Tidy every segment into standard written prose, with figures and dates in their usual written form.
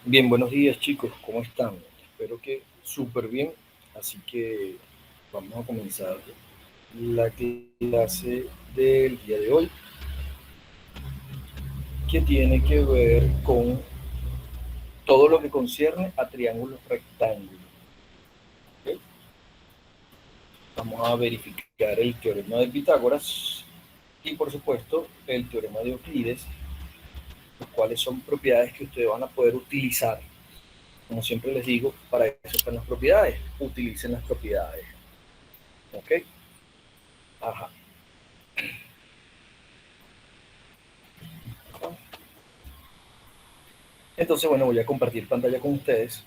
Bien, buenos días chicos, ¿cómo están? Espero que súper bien, así que vamos a comenzar la clase del día de hoy, que tiene que ver con todo lo que concierne a triángulos rectángulos. ¿Ok? Vamos a verificar el teorema de Pitágoras y por supuesto el teorema de Euclides, los cuales son propiedades que ustedes van a poder utilizar. Como siempre les digo, para eso están las propiedades, utilicen las propiedades. ¿Ok? Ajá. Entonces, bueno, voy a compartir pantalla con ustedes.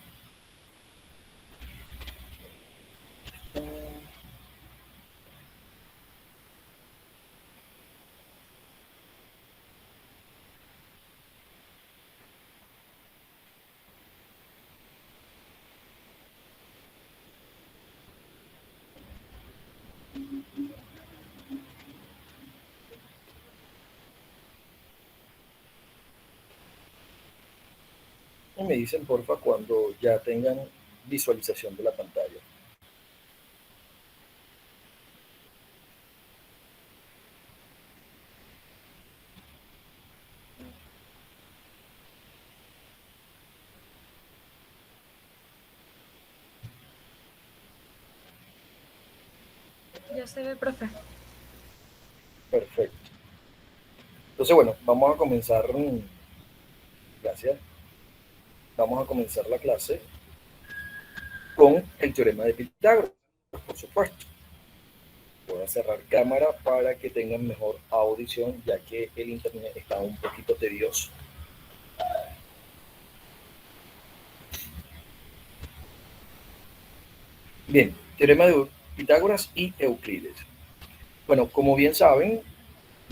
Y me dicen, porfa, cuando ya tengan visualización de la pantalla. Ya se ve, profe. Perfecto. Entonces, bueno, vamos a comenzar. Gracias. Vamos a comenzar la clase con el teorema de Pitágoras, por supuesto. Voy a cerrar cámara para que tengan mejor audición, ya que el internet está un poquito tedioso. Bien, teorema de Pitágoras y Euclides. Bueno, como bien saben,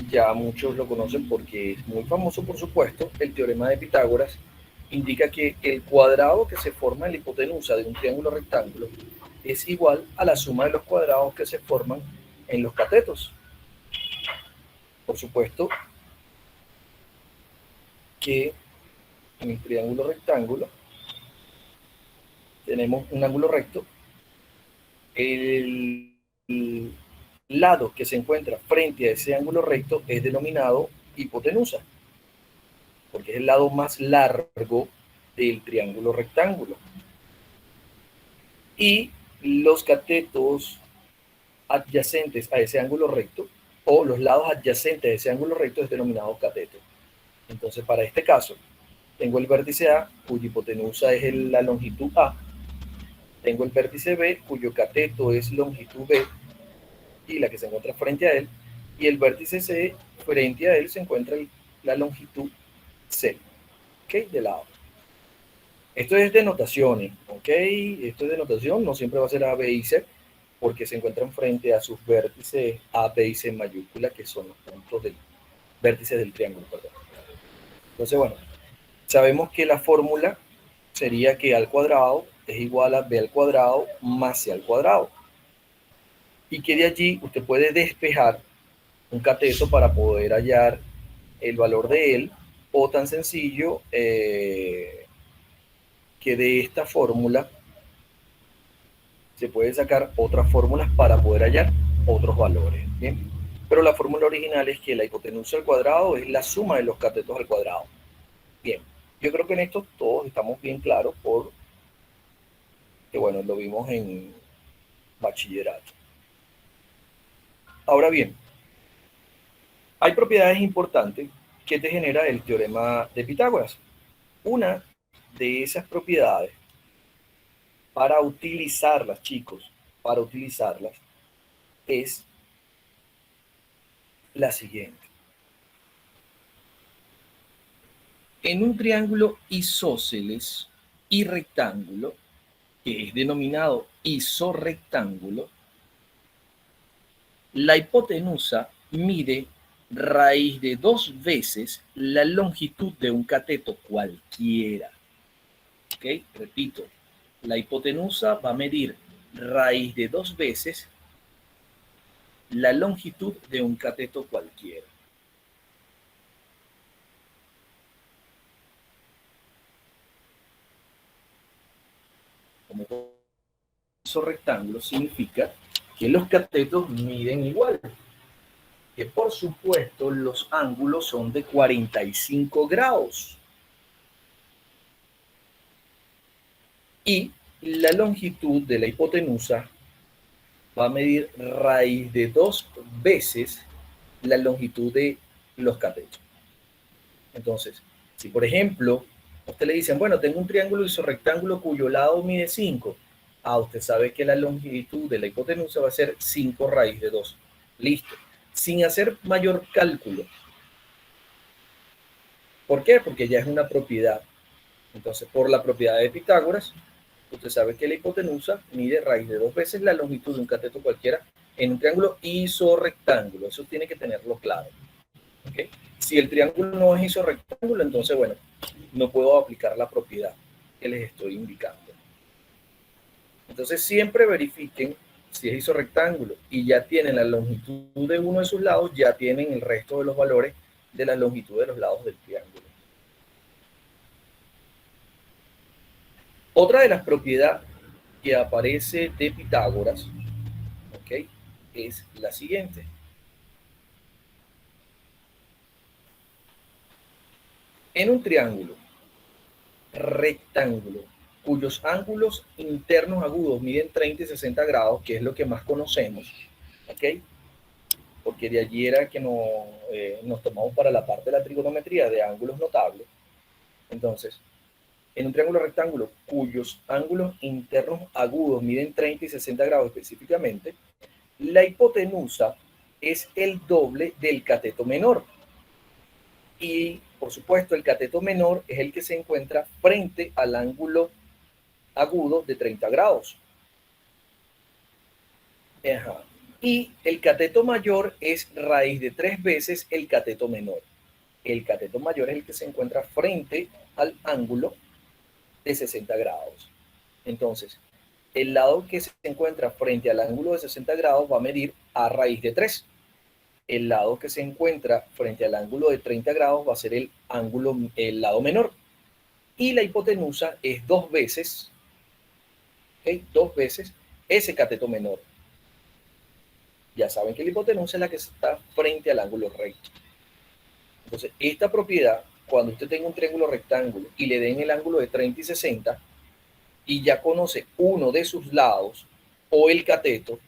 ya muchos lo conocen porque es muy famoso, por supuesto, el teorema de Pitágoras indica que el cuadrado que se forma en la hipotenusa de un triángulo rectángulo es igual a la suma de los cuadrados que se forman en los catetos. Por supuesto que en el triángulo rectángulo tenemos un ángulo recto. El lado que se encuentra frente a ese ángulo recto es denominado hipotenusa, porque es el lado más largo del triángulo rectángulo. Y los catetos adyacentes a ese ángulo recto, o los lados adyacentes a ese ángulo recto, es denominado cateto. Entonces, para este caso, tengo el vértice A, cuya hipotenusa es la longitud A. Tengo el vértice B, cuyo cateto es longitud B, y la que se encuentra frente a él. Y el vértice C, frente a él se encuentra la longitud C, ¿ok? De lado. Esto es de notaciones, ¿ok? Esto es de notación, no siempre va a ser A, B y C, porque se encuentran frente a sus vértices A, B y C en mayúscula, que son los puntos del vértice del triángulo, perdón. Entonces, bueno, sabemos que la fórmula sería que A al cuadrado es igual a B al cuadrado más C al cuadrado. Y que de allí usted puede despejar un cateto para poder hallar el valor de él, o tan sencillo que de esta fórmula se puede sacar otras fórmulas para poder hallar otros valores. ¿Bien? Pero la fórmula original es que la hipotenusa al cuadrado es la suma de los catetos al cuadrado. Bien, yo creo que en esto todos estamos bien claros porque, bueno, lo vimos en bachillerato. Ahora bien, hay propiedades importantes que te genera el teorema de Pitágoras. Una de esas propiedades, para utilizarlas, chicos, para utilizarlas, es la siguiente. En un triángulo isósceles y rectángulo, que es denominado isorrectángulo, la hipotenusa mide raíz de 2 veces la longitud de un cateto cualquiera. ¿Ok? Repito, la hipotenusa va a medir raíz de 2 veces la longitud de un cateto cualquiera. Como esos rectángulos significa que los catetos miden igual. Que por supuesto los ángulos son de 45 grados. Y la longitud de la hipotenusa va a medir raíz de 2 veces la longitud de los catetos. Entonces, si por ejemplo, a usted le dicen, bueno, tengo un triángulo isorrectángulo cuyo lado mide 5, usted sabe que la longitud de la hipotenusa va a ser 5 raíz de 2. Listo. Sin hacer mayor cálculo. ¿Por qué? Porque ya es una propiedad. Entonces, por la propiedad de Pitágoras, usted sabe que la hipotenusa mide raíz de 2 veces la longitud de un cateto cualquiera en un triángulo isorrectángulo. Eso tiene que tenerlo claro. ¿Okay? Si el triángulo no es isorrectángulo, entonces, bueno, no puedo aplicar la propiedad que les estoy indicando. Entonces, siempre verifiquen si es isorrectángulo y ya tienen la longitud de uno de sus lados, ya tienen el resto de los valores de la longitud de los lados del triángulo. Otra de las propiedades que aparece de Pitágoras, ¿ok?, es la siguiente. En un triángulo rectángulo cuyos ángulos internos agudos miden 30 y 60 grados, que es lo que más conocemos, ¿ok? Porque de allí era que nos tomamos para la parte de la trigonometría de ángulos notables. Entonces, en un triángulo rectángulo cuyos ángulos internos agudos miden 30 y 60 grados específicamente, la hipotenusa es el doble del cateto menor. Y, por supuesto, el cateto menor es el que se encuentra frente al ángulo agudo de 30 grados. Ajá. Y el cateto mayor es raíz de 3 veces el cateto menor. El cateto mayor es el que se encuentra frente al ángulo de 60 grados. Entonces, el lado que se encuentra frente al ángulo de 60 grados va a medir a raíz de 3. El lado que se encuentra frente al ángulo de 30 grados va a ser el lado menor. Y la hipotenusa es 2 veces, ¿okay?, 2 veces ese cateto menor. Ya saben que la hipotenusa es la que está frente al ángulo recto. Entonces, esta propiedad cuando usted tenga un triángulo rectángulo y le den el ángulo de 30 y 60 y ya conoce uno de sus lados o el cateto,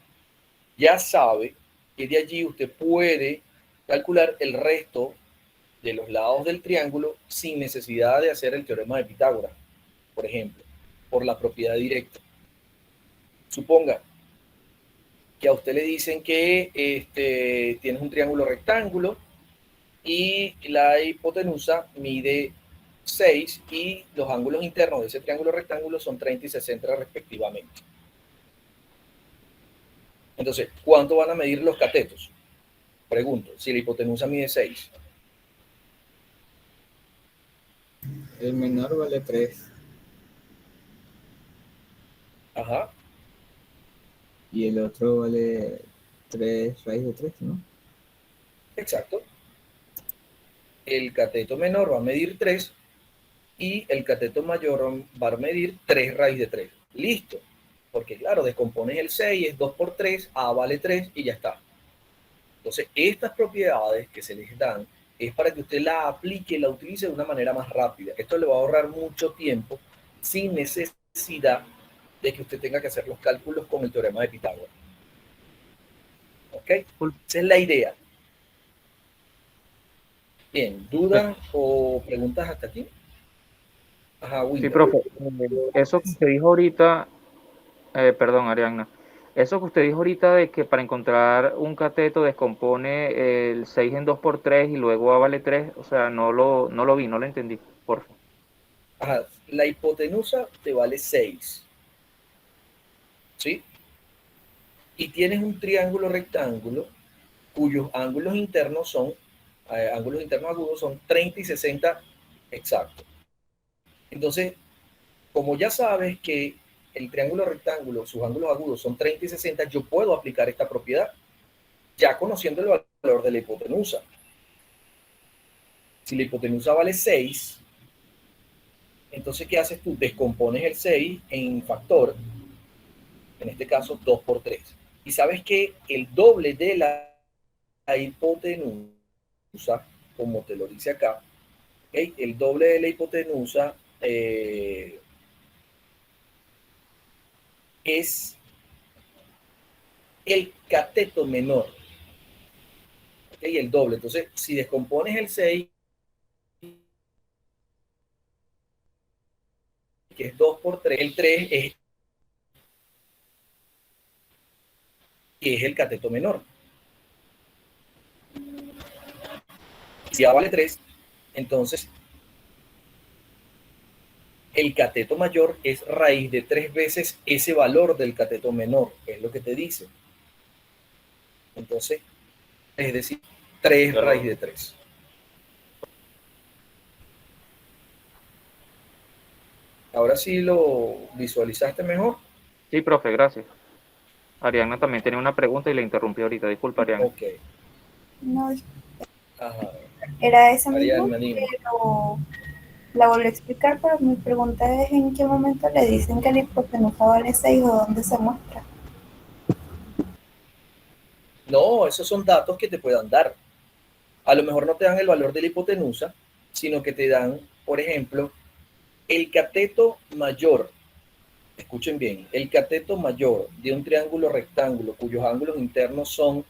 ya sabe que de allí usted puede calcular el resto de los lados del triángulo sin necesidad de hacer el teorema de Pitágoras, por ejemplo, por la propiedad directa. Suponga que a usted le dicen que tienes un triángulo rectángulo y la hipotenusa mide 6 y los ángulos internos de ese triángulo rectángulo son 30 y 60 respectivamente. Entonces, ¿cuánto van a medir los catetos? Pregunto, si la hipotenusa mide 6. El menor vale 3 Ajá, y el otro vale 3 raíz de 3, ¿no? exacto. El cateto menor va a medir 3 y el cateto mayor va a medir 3 raíz de 3. Listo. Porque claro, descompones el 6, es 2 por 3, A vale 3 y ya está. Entonces, estas propiedades que se les dan es para que usted la aplique, la utilice de una manera más rápida. Esto le va a ahorrar mucho tiempo sin necesidad de que usted tenga que hacer los cálculos con el teorema de Pitágoras. ¿Ok? Esa es la idea. Bien, ¿dudas o preguntas hasta aquí? Ajá, Sí, Wilmer. profe, eso que usted dijo ahorita, perdón, Arianna, eso que usted dijo ahorita de que para encontrar un cateto descompone el 6 en 2 por 3 y luego A vale 3, o sea, no lo vi, no lo entendí, por favor. Ajá, la hipotenusa te vale 6, ¿sí? Y tienes un triángulo rectángulo cuyos ángulos internos agudos son 30 y 60 exactos. Entonces, como ya sabes que el triángulo rectángulo, sus ángulos agudos son 30 y 60, yo puedo aplicar esta propiedad, ya conociendo el valor de la hipotenusa. Si la hipotenusa vale 6, entonces, ¿qué haces tú? Descompones el 6 en factor, en este caso 2 por 3. Y sabes que el doble de la hipotenusa, como te lo dice acá, ¿okay? El doble de la hipotenusa es el cateto menor, ¿okay? El doble. Entonces, si descompones el 6, que es 2 por 3, el 3 es, que es el cateto menor. Si A vale 3, entonces el cateto mayor es raíz de 3 veces ese valor del cateto menor, es lo que te dice. Entonces, es decir, 3 raíz de 3. Ahora sí lo visualizaste mejor. Sí, profe, gracias. Arianna también tenía una pregunta y le interrumpí ahorita, disculpa, Arianna. Ok. No, Ajá. era esa misma, Arianna, dime. pero la volví a explicar, pero mi pregunta es en qué momento le dicen que la hipotenusa vale 6 o dónde se muestra. No, esos son datos que te puedan dar. A lo mejor no te dan el valor de la hipotenusa, sino que te dan, por ejemplo, el cateto mayor. Escuchen bien, el cateto mayor de un triángulo rectángulo cuyos ángulos internos son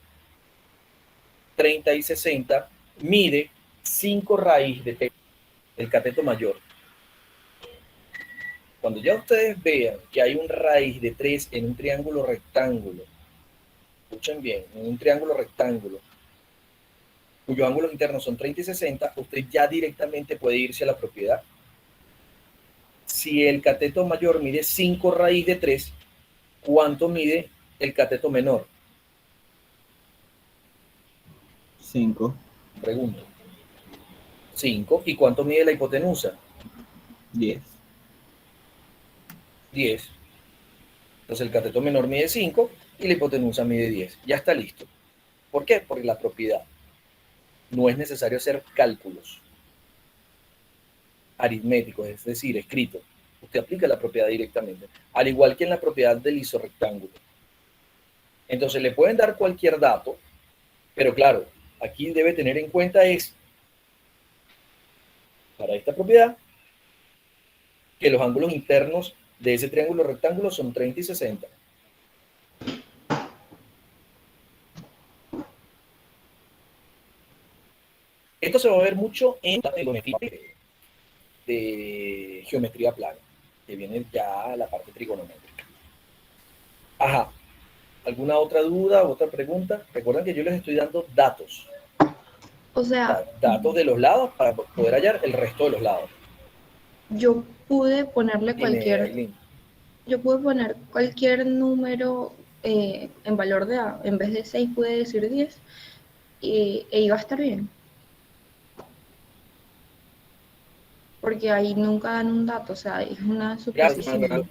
30 y 60, mide 5 raíz de 3, el cateto mayor. Cuando ya ustedes vean que hay un raíz de 3 en un triángulo rectángulo, escuchen bien, en un triángulo rectángulo, cuyos ángulos internos son 30 y 60, usted ya directamente puede irse a la propiedad. Si el cateto mayor mide 5 raíz de 3, ¿cuánto mide el cateto menor? 5. Pregunto. 5. ¿Y cuánto mide la hipotenusa? 10. 10. Entonces el cateto menor mide 5 y la hipotenusa mide 10. Ya está listo. ¿Por qué? Por la propiedad. No es necesario hacer cálculos aritméticos, es decir, escritos. Usted aplica la propiedad directamente, al igual que en la propiedad del isorrectángulo. Entonces le pueden dar cualquier dato, pero claro, aquí debe tener en cuenta es para esta propiedad que los ángulos internos de ese triángulo rectángulo son 30 y 60. Esto se va a ver mucho en la trigonometría de geometría plana, que viene ya la parte trigonométrica. Ajá. ¿Alguna otra duda, otra pregunta? Recuerden que yo les estoy dando datos. O sea, Datos de los lados para poder hallar el resto de los lados. yo pude ponerle Dime, cualquier, Aileen. yo pude poner cualquier número en valor de A. En vez de 6 pude decir 10 e iba a estar bien. Porque ahí nunca dan un dato, o sea, es una suposición. Claro,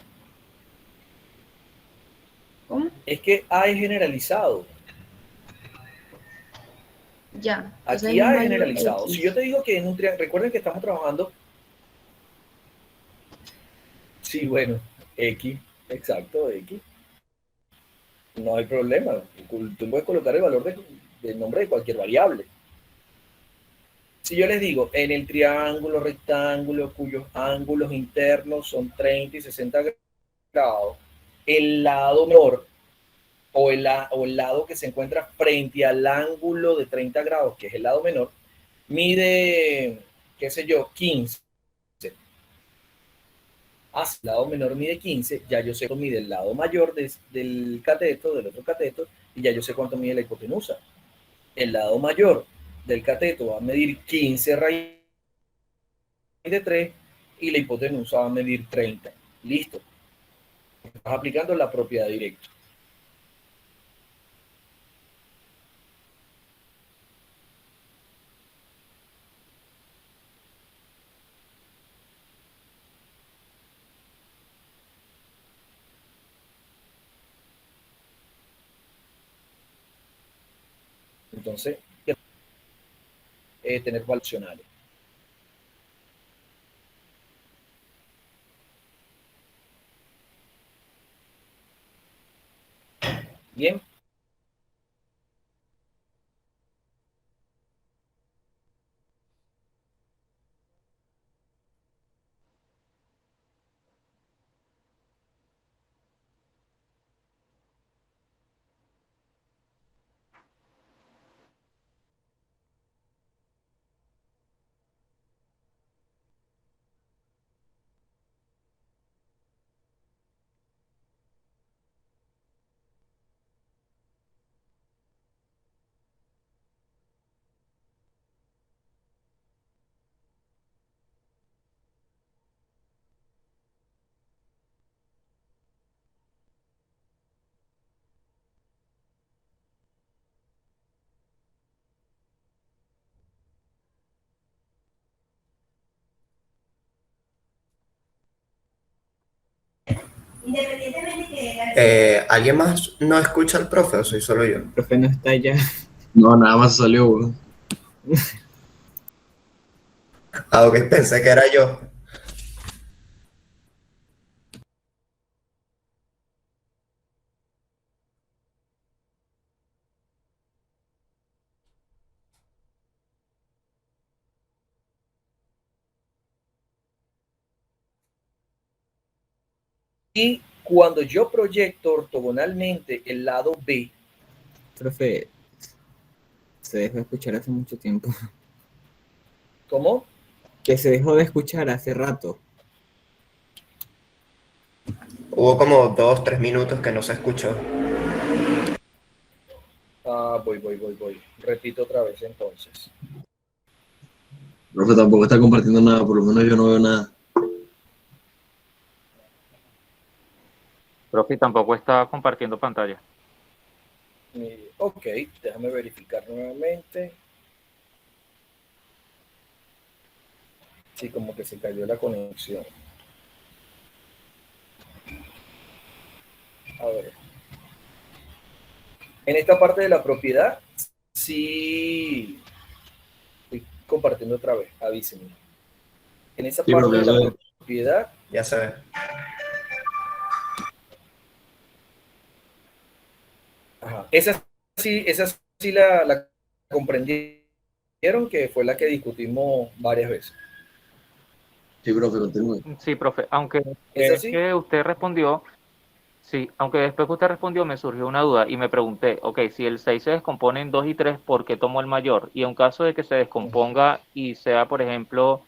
¿Cómo? es que A es generalizado. Ya, entonces es Aquí un A es valor generalizado. Si yo X. te digo que en un triángulo, recuerden que estamos trabajando. Sí, bueno, X, exacto, X. No hay problema. Tú puedes colocar el valor del nombre de cualquier variable. Si yo les digo, en el triángulo rectángulo cuyos ángulos internos son 30 y 60 grados, el lado menor o el lado que se encuentra frente al ángulo de 30 grados, que es el lado menor, mide, qué sé yo, 15. Si el lado menor mide 15, ya yo sé cuánto mide el lado mayor del cateto, del otro cateto, y ya yo sé cuánto mide la hipotenusa. El lado mayor del cateto va a medir 15 raíz de 3 y la hipotenusa va a medir 30. Listo. Estás aplicando la propiedad directa. Entonces, tener opcionales. Bien. ¿Alguien más no escucha al profe o soy solo yo? El profe no está ya. No, nada más salió, weón. Ah, ok, pensé que era yo. Y cuando yo proyecto ortogonalmente el lado B, Profe, se dejó de escuchar hace mucho tiempo. ¿cómo? Que se dejó de escuchar hace rato. Hubo como 2, 3 minutos que no se escuchó. Voy. Repito otra vez entonces. El profe tampoco está compartiendo nada, por lo menos yo no veo nada. Profe tampoco está compartiendo pantalla. Ok, déjame verificar nuevamente. Sí, como que se cayó la conexión. A ver. En esta parte de la propiedad, sí estoy compartiendo otra vez, avísenme. En esa Sí, parte profe, de ya la lo veo. propiedad, Ya se ve. ajá, esa sí la comprendieron, que fue la que discutimos varias veces. Sí, profe, continúe. Sí, profe, aunque ¿Es después así? que usted respondió, sí, aunque después que usted respondió me surgió una duda y me pregunté, ok, si el 6 se descompone en 2 y 3, ¿por qué tomó el mayor? Y en caso de que se descomponga y sea, por ejemplo,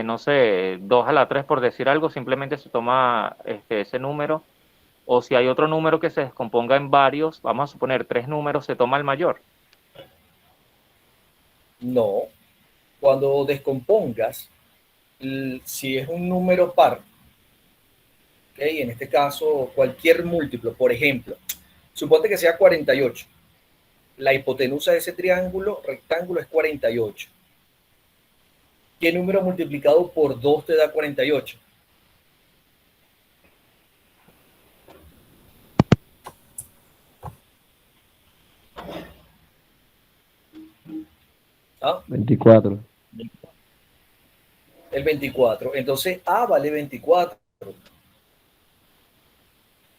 no sé, 2 a la 3 por decir algo, simplemente se toma ese número. O si hay otro número que se descomponga en varios, vamos a suponer 3 números, se toma el mayor. No. Cuando descompongas, si es un número par, ¿okay? En este caso cualquier múltiplo, por ejemplo, suponte que sea 48. La hipotenusa de ese triángulo rectángulo es 48. ¿Qué número multiplicado por 2 te da 48? ¿Ah? 24. El 24. Entonces A vale 24.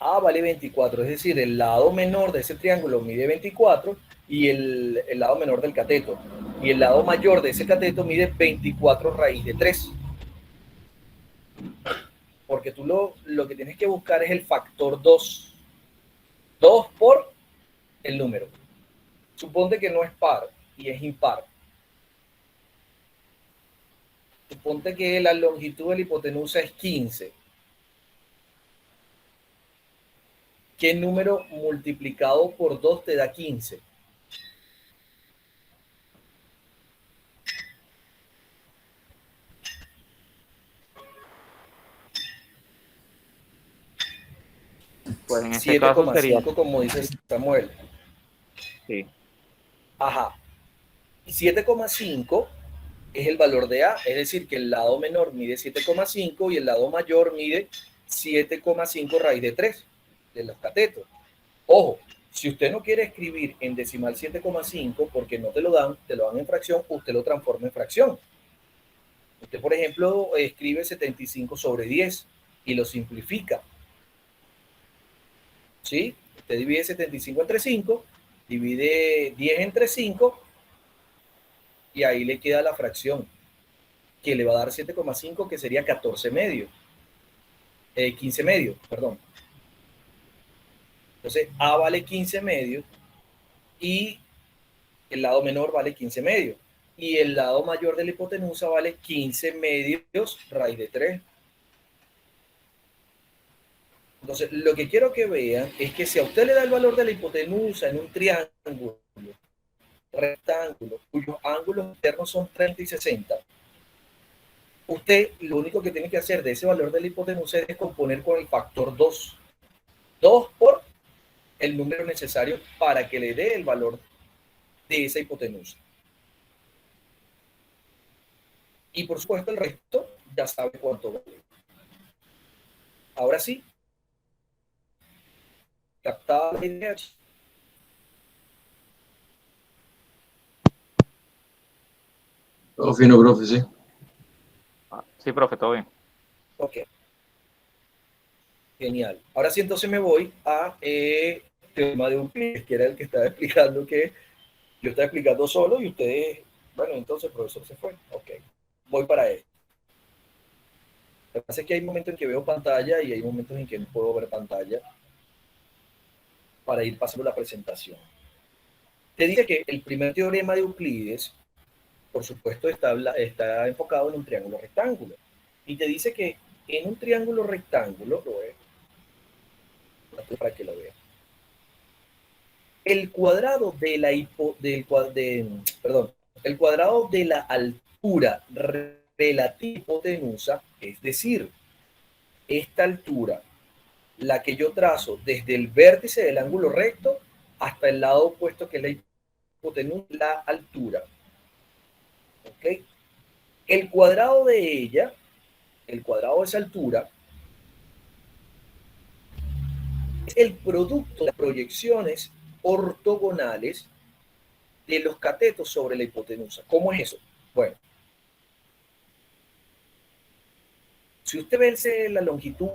A vale 24, es decir, el lado menor de ese triángulo mide 24 y el lado menor del cateto. Y el lado mayor de ese cateto mide 24 raíz de 3. Porque tú lo que tienes que buscar es el factor 2. 2 por el número. Suponte que no es par y es impar. Suponte que la longitud de la hipotenusa es 15. ¿Qué número multiplicado por 2 te da 15? Pues en este Siete caso coma sería, cinco como dice Samuel. sí, Ajá. 7,5 es el valor de A, es decir, que el lado menor mide 7,5 y el lado mayor mide 7,5 raíz de 3 de los catetos. Ojo, si usted no quiere escribir en decimal 7,5 porque no te lo dan en fracción, usted lo transforma en fracción. Usted, por ejemplo, escribe 75 sobre 10 y lo simplifica. ¿Sí? Usted divide 75 entre 5, divide 10 entre 5 y ahí le queda la fracción que le va a dar 7,5, que sería 14 medio, 15 medio, perdón. Entonces, A vale 15 medio y el lado menor vale 15 medio. Y el lado mayor de la hipotenusa vale 15 medios raíz de 3. Entonces, lo que quiero que vean es que si a usted le da el valor de la hipotenusa en un triángulo rectángulo, cuyos ángulos internos son 30 y 60, usted lo único que tiene que hacer de ese valor de la hipotenusa es descomponer con el factor 2. 2 por el número necesario para que le dé el valor de esa hipotenusa. Y por supuesto el resto ya sabe cuánto vale. Ahora sí, captada la idea. Todo fino, profe, sí. sí, profe, todo bien. Ok, genial. Ahora sí, entonces me voy a tema de Euclides, que era el que estaba explicando, que yo estaba explicando solo y ustedes, bueno, entonces el profesor se fue. Ok, voy para él. Lo que pasa es que hay momentos en que veo pantalla y hay momentos en que no puedo ver pantalla para ir pasando la presentación. Te dice que el primer teorema de Euclides, por supuesto, está enfocado en un triángulo rectángulo. Y te dice que en un triángulo rectángulo, para que lo vean, el cuadrado de la perdón, el cuadrado de la altura relativa hipotenusa, es decir, esta altura, la que yo trazo desde el vértice del ángulo recto hasta el lado opuesto, que es la hipotenusa, la altura. ¿Ok? El cuadrado de ella, el cuadrado de esa altura, es el producto de las proyecciones ortogonales de los catetos sobre la hipotenusa. ¿Cómo es eso? Bueno, si usted ve la longitud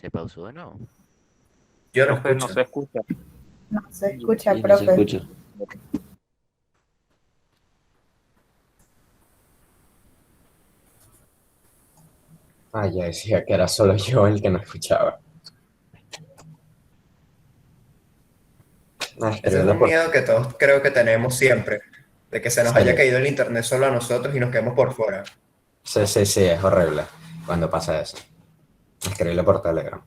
¿Se pausó de nuevo? Yo no Profe, no escucho. se escucha. No se escucha, Sí, no se profe. escucha. Ah, ya decía que era solo yo el que no escuchaba. Ah, Ese es escribirlo un por... miedo que todos creo que tenemos siempre, de que se nos haya Serio. caído el internet solo a nosotros y nos quedemos por fuera. Sí, sí, sí, es horrible cuando pasa eso. Escribirlo por Telegram.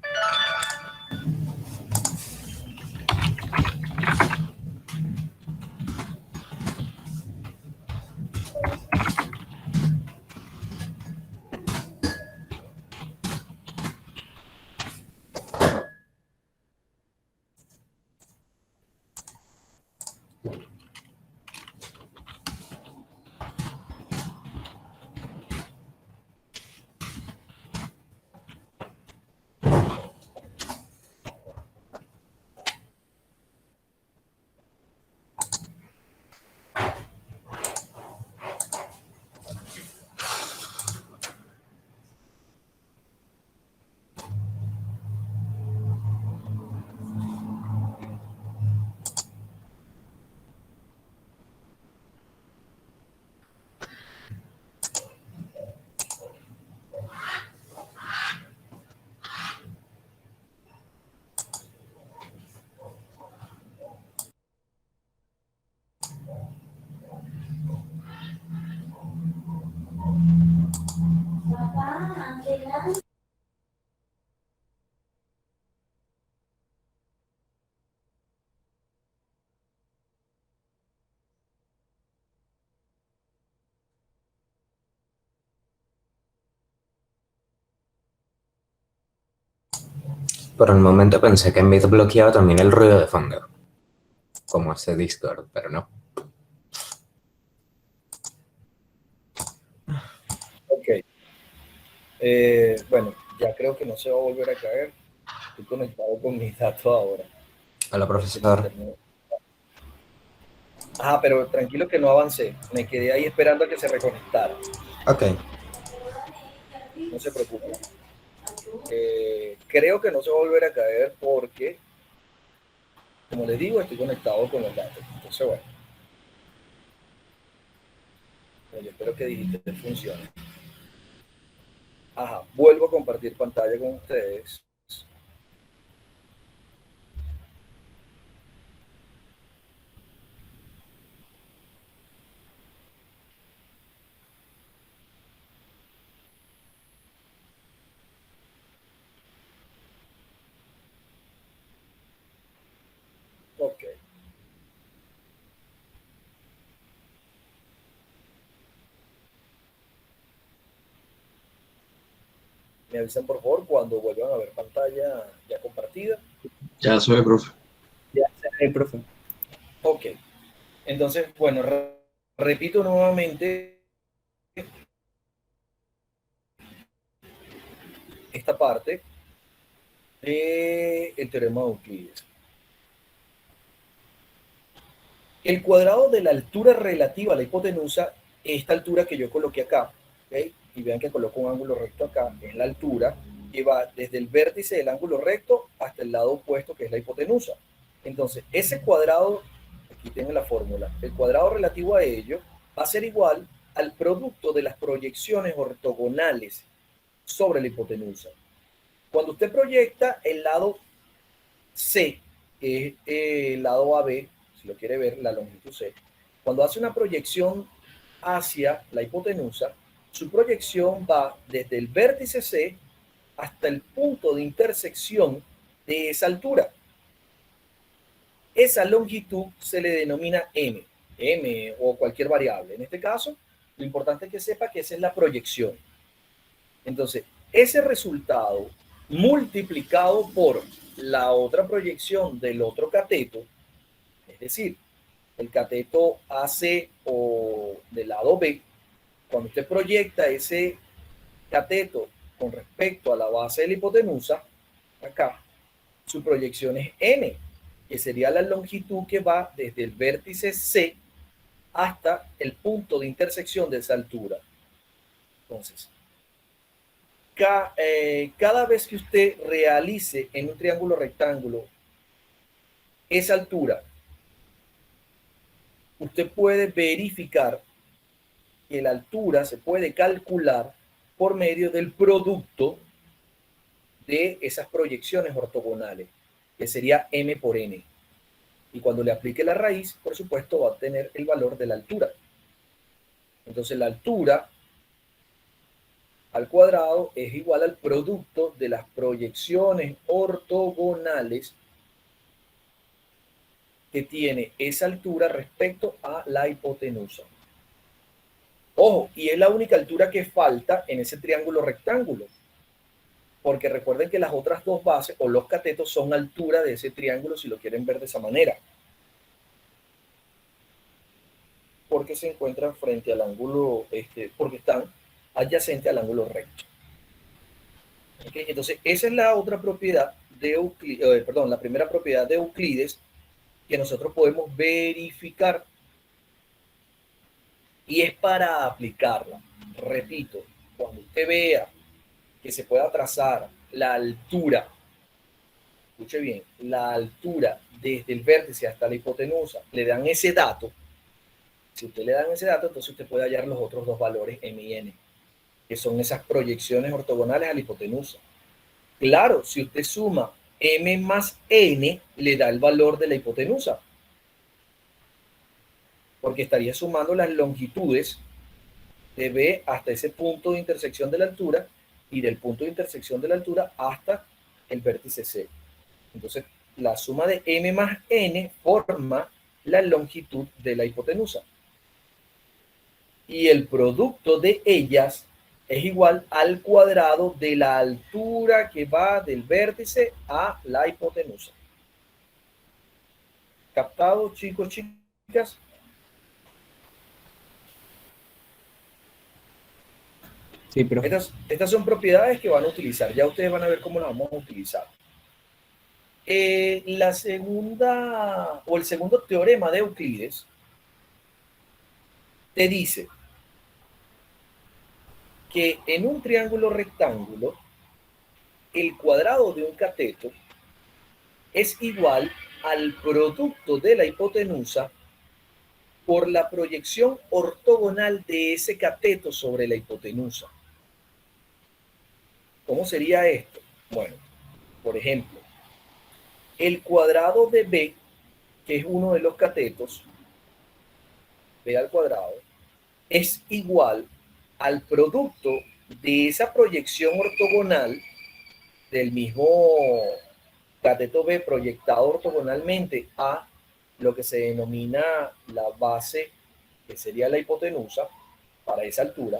Por el momento pensé que en Meet bloqueaba también el ruido de fondo, como hace Discord, pero no. Ok. Bueno, ya creo que no se va a volver a caer. Estoy conectado con mis datos ahora. Hola, Porque mi profesor. internet- Ah, pero tranquilo que no avancé. Me quedé ahí esperando a que se reconectara. Ok. No se preocupe. Creo que no se va a volver a caer porque, como les digo, estoy conectado con los datos. Entonces, bueno, yo espero que Digital funcione. Ajá, vuelvo a compartir pantalla con ustedes. Ok. Me avisan por favor cuando vuelvan a ver pantalla ya compartida. Ya soy, profe. Ya sé, profe. Ok. Entonces, bueno, repito nuevamente esta parte del teorema de Euclides. El cuadrado de la altura relativa a la hipotenusa, esta altura que yo coloqué acá, ¿okay? Y vean que coloco un ángulo recto acá, es la altura que va desde el vértice del ángulo recto hasta el lado opuesto, que es la hipotenusa. Entonces, ese cuadrado, aquí tengo la fórmula, el cuadrado relativo a ello va a ser igual al producto de las proyecciones ortogonales sobre la hipotenusa. Cuando usted proyecta el lado C, que es el lado AB, si lo quiere ver, la longitud C, cuando hace una proyección hacia la hipotenusa, su proyección va desde el vértice C hasta el punto de intersección de esa altura. Esa longitud se le denomina M o cualquier variable. En este caso, lo importante es que sepa que esa es la proyección. Entonces, ese resultado multiplicado por la otra proyección del otro cateto, es decir, el cateto AC o del lado B, cuando usted proyecta ese cateto con respecto a la base de la hipotenusa, acá, su proyección es N, que sería la longitud que va desde el vértice C hasta el punto de intersección de esa altura. Entonces, cada vez que usted realice en un triángulo rectángulo esa altura, usted puede verificar que la altura se puede calcular por medio del producto de esas proyecciones ortogonales, que sería m por n. Y cuando le aplique la raíz, por supuesto, va a obtener el valor de la altura. Entonces la altura al cuadrado es igual al producto de las proyecciones ortogonales que tiene esa altura respecto a la hipotenusa. Ojo, y es la única altura que falta en ese triángulo rectángulo, porque recuerden que las otras dos bases o los catetos son altura de ese triángulo, si lo quieren ver de esa manera, porque se encuentran frente al ángulo, porque están adyacentes al ángulo recto. ¿Okay? Entonces, esa es la otra propiedad de Euclides, la primera propiedad de Euclides que nosotros podemos verificar. Y es para aplicarla. Repito, cuando usted vea que se pueda trazar la altura, escuche bien, la altura desde el vértice hasta la hipotenusa, le dan ese dato. Si usted le dan ese dato, entonces usted puede hallar los otros dos valores m y n, que son esas proyecciones ortogonales a la hipotenusa. Claro, si usted suma m más n, le da el valor de la hipotenusa, porque estaría sumando las longitudes de B hasta ese punto de intersección de la altura y del punto de intersección de la altura hasta el vértice C. Entonces, la suma de m más n forma la longitud de la hipotenusa. Y el producto de ellas es igual al cuadrado de la altura que va del vértice a la hipotenusa. ¿Captado, chicos, chicas? Sí, pero Estas son propiedades que van a utilizar. Ya ustedes van a ver cómo las vamos a utilizar. La segunda, o el segundo teorema de Euclides, te dice que en un triángulo rectángulo, el cuadrado de un cateto es igual al producto de la hipotenusa por la proyección ortogonal de ese cateto sobre la hipotenusa. ¿Cómo sería esto? Bueno, por ejemplo, el cuadrado de B, que es uno de los catetos, B al cuadrado, es igual al producto de esa proyección ortogonal del mismo cateto B proyectado ortogonalmente a lo que se denomina la base, que sería la hipotenusa, para esa altura,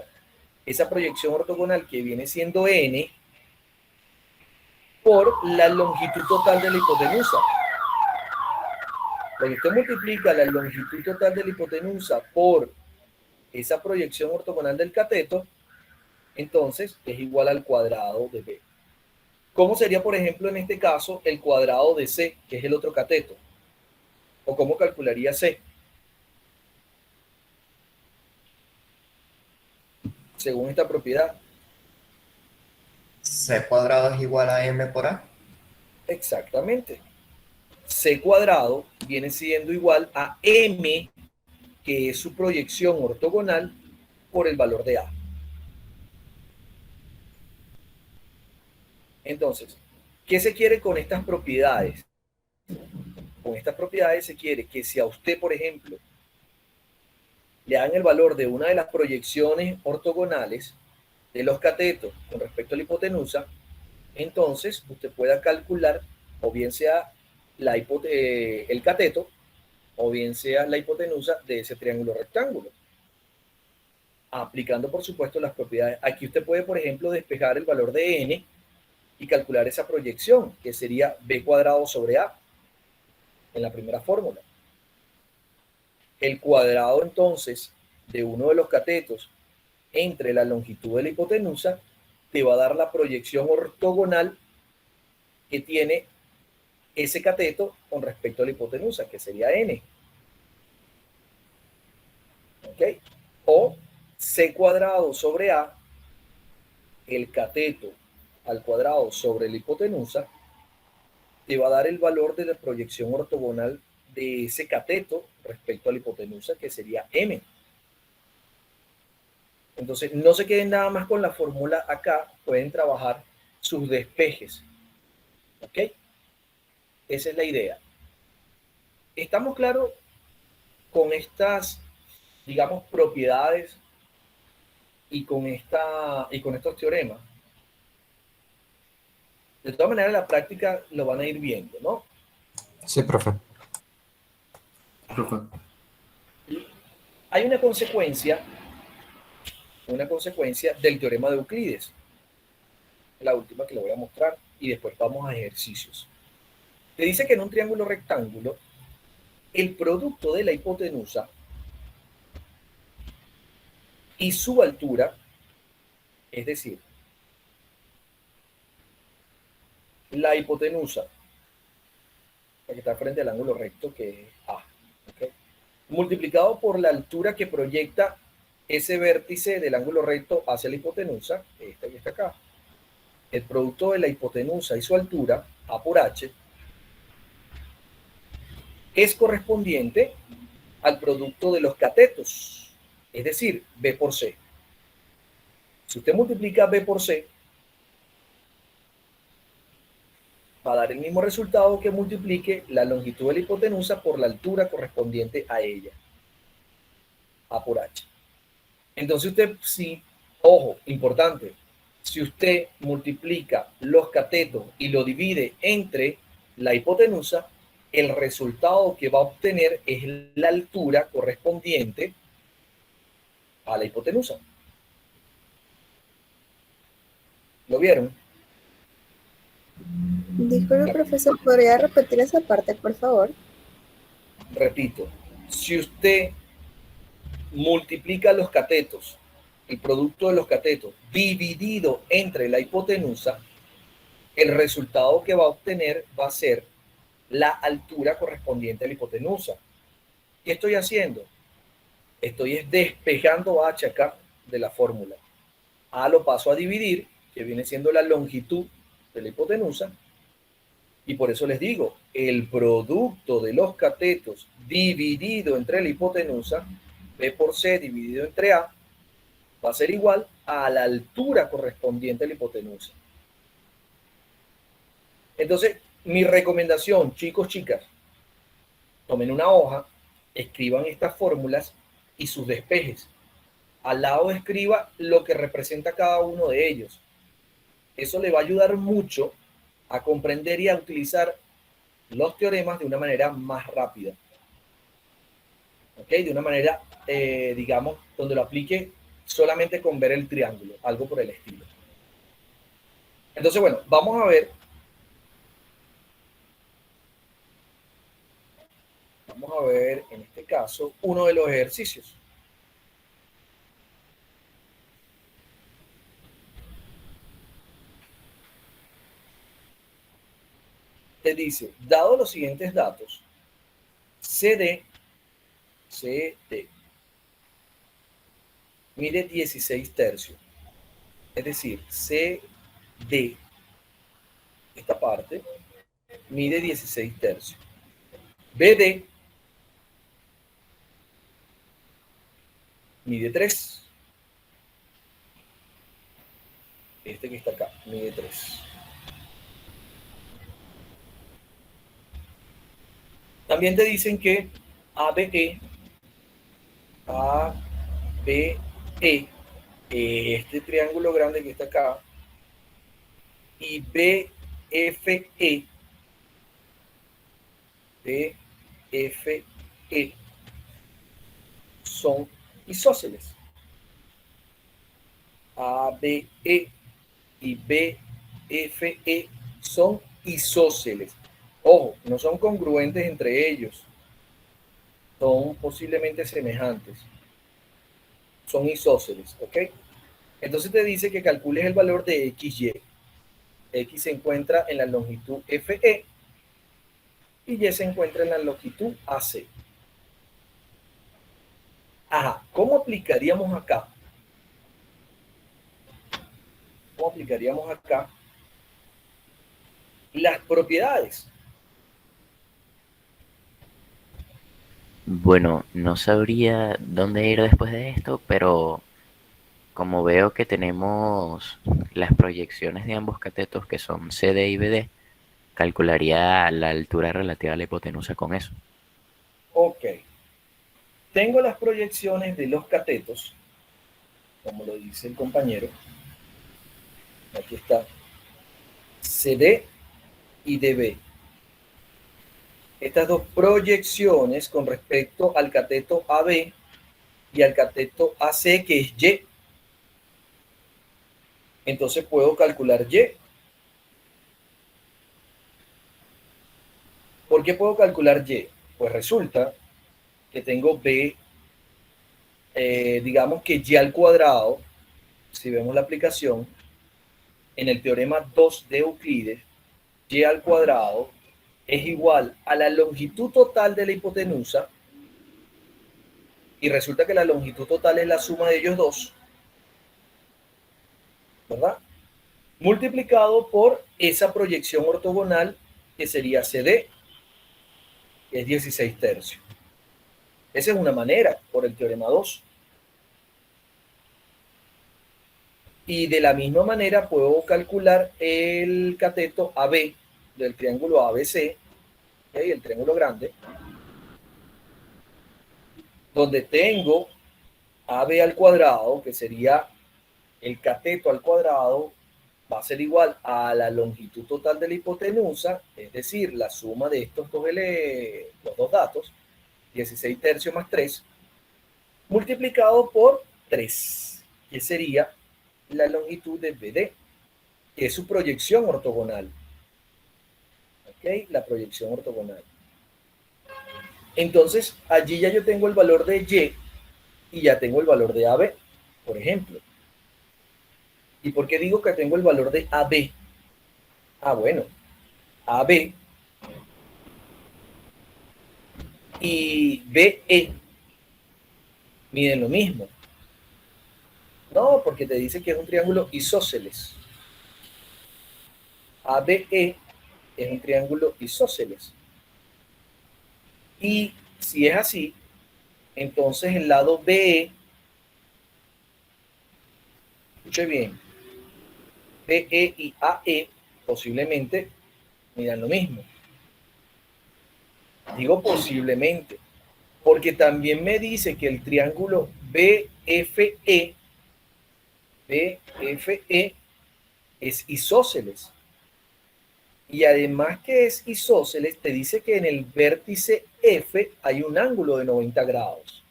esa proyección ortogonal que viene siendo n por la longitud total de la hipotenusa. Cuando usted multiplica la longitud total de la hipotenusa por esa proyección ortogonal del cateto, entonces es igual al cuadrado de B. ¿Cómo sería, por ejemplo, en este caso, el cuadrado de C, que es el otro cateto? ¿O cómo calcularía C? Según esta propiedad. C cuadrado es igual a m por a. Exactamente. C cuadrado viene siendo igual a m, que es su proyección ortogonal, por el valor de a. Entonces, ¿qué se quiere con estas propiedades? Con estas propiedades se quiere que si a usted, por ejemplo, le dan el valor de una de las proyecciones ortogonales de los catetos con respecto a la hipotenusa, entonces usted pueda calcular o bien sea el cateto o bien sea la hipotenusa de ese triángulo rectángulo, aplicando por supuesto las propiedades. Aquí usted puede, por ejemplo, despejar el valor de n y calcular esa proyección, que sería b cuadrado sobre a en la primera fórmula. El cuadrado entonces de uno de los catetos entre la longitud de la hipotenusa te va a dar la proyección ortogonal que tiene ese cateto con respecto a la hipotenusa, que sería n. ¿Ok? O c cuadrado sobre a el cateto al cuadrado sobre la hipotenusa, te va a dar el valor de la proyección ortogonal de ese cateto respecto a la hipotenusa, que sería M. Entonces, no se queden nada más con la fórmula acá, pueden trabajar sus despejes. ¿Ok? Esa es la idea. ¿Estamos claros con estas, digamos, propiedades y con estos teoremas? De todas maneras, en la práctica lo van a ir viendo, ¿no? Sí, profe. Profe. Hay una consecuencia del teorema de Euclides, la última que le voy a mostrar, y después vamos a ejercicios. Te dice que en un triángulo rectángulo, el producto de la hipotenusa y su altura, es decir, la hipotenusa, la que está frente al ángulo recto, que es A, ¿okay?, multiplicado por la altura que proyecta ese vértice del ángulo recto hacia la hipotenusa, esta que está acá. El producto de la hipotenusa y su altura, A por H, es correspondiente al producto de los catetos, es decir, B por C. Si usted multiplica B por C, va a dar el mismo resultado que multiplique la longitud de la hipotenusa por la altura correspondiente a ella, A por H. Entonces usted, sí, ojo, importante, si usted multiplica los catetos y lo divide entre la hipotenusa, el resultado que va a obtener es la altura correspondiente a la hipotenusa. ¿Lo vieron? Disculpe, profesor, ¿podría repetir esa parte, por favor? Repito, si usted multiplica los catetos, el producto de los catetos, dividido entre la hipotenusa, el resultado que va a obtener va a ser la altura correspondiente a la hipotenusa. ¿Qué estoy haciendo? Estoy despejando H acá de la fórmula. A lo paso a dividir, que viene siendo la longitud de la hipotenusa, y por eso les digo, el producto de los catetos dividido entre la hipotenusa, B por C dividido entre A, va a ser igual a la altura correspondiente a la hipotenusa. Entonces, mi recomendación, chicos, chicas, tomen una hoja, escriban estas fórmulas y sus despejes. Al lado escriba lo que representa cada uno de ellos. Eso le va a ayudar mucho a comprender y a utilizar los teoremas de una manera más rápida. ¿Ok? De una manera, digamos, donde lo aplique solamente con ver el triángulo, algo por el estilo. Entonces, bueno, vamos a ver. Vamos a ver, en este caso, uno de los ejercicios. Te dice, dado los siguientes datos, CD mide 16 tercios. Es decir, CD, esta parte, mide 16 tercios. BD mide 3. Este que está acá, mide 3. También te dicen que ABE, este triángulo grande que está acá, y BFE son isósceles. ABE y BFE son isósceles. Ojo, no son congruentes entre ellos. Son posiblemente semejantes. Son isósceles, ¿ok? Entonces te dice que calcules el valor de XY. X se encuentra en la longitud FE y Y se encuentra en la longitud AC. Ajá, ¿cómo aplicaríamos acá? ¿Cómo aplicaríamos acá las propiedades. Bueno, no sabría dónde ir después de esto, pero como veo que tenemos las proyecciones de ambos catetos que son CD y BD, calcularía la altura relativa a la hipotenusa con eso. Ok. Tengo las proyecciones de los catetos, como lo dice el compañero. Aquí está. CD y DB. Estas dos proyecciones con respecto al cateto AB y al cateto AC, que es Y. Entonces puedo calcular Y. ¿Por qué puedo calcular Y? Pues resulta que tengo B, digamos que Y al cuadrado, si vemos la aplicación, en el teorema 2 de Euclides, Y al cuadrado es igual a la longitud total de la hipotenusa, y resulta que la longitud total es la suma de ellos dos, ¿verdad? Multiplicado por esa proyección ortogonal que sería CD, que es 16 tercios. Esa es una manera, por el teorema 2. Y de la misma manera puedo calcular el cateto AB del triángulo ABC, ¿okay? El triángulo grande, donde tengo AB al cuadrado, que sería el cateto al cuadrado, va a ser igual a la longitud total de la hipotenusa, es decir, la suma de estos dos, los dos datos, 16 tercios más 3, multiplicado por 3, que sería la longitud de BD, que es su proyección ortogonal. ¿Ok? La proyección ortogonal. Entonces, allí ya yo tengo el valor de Y ya tengo el valor de AB, por ejemplo. ¿Y por qué digo que tengo el valor de AB? Ah, bueno, AB y BE miden lo mismo. No, porque te dice que es un triángulo isósceles. ABE es un triángulo isósceles. Y si es así, entonces el lado BE, escuche bien, BE y AE posiblemente midan lo mismo. Digo posiblemente, porque también me dice que el triángulo BFE es isósceles. Y además que es isósceles, te dice que en el vértice F hay un ángulo de 90 grados.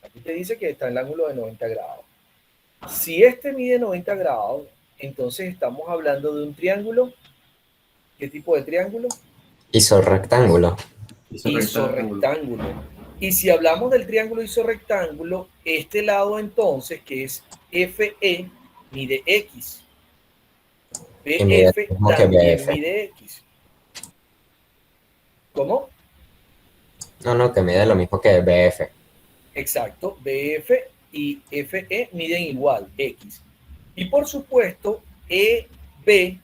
Aquí te dice que está el ángulo de 90 grados. Si este mide 90 grados, entonces estamos hablando de un triángulo. ¿Qué tipo de triángulo? Isorrectángulo. Isorrectángulo. Y si hablamos del triángulo isorrectángulo, este lado entonces, que es FE, mide X. Y mide BF lo mismo que también BF. mide X. ¿Cómo? No, que mide lo mismo que BF. Exacto. BF y FE miden igual, X. Y por supuesto, EB,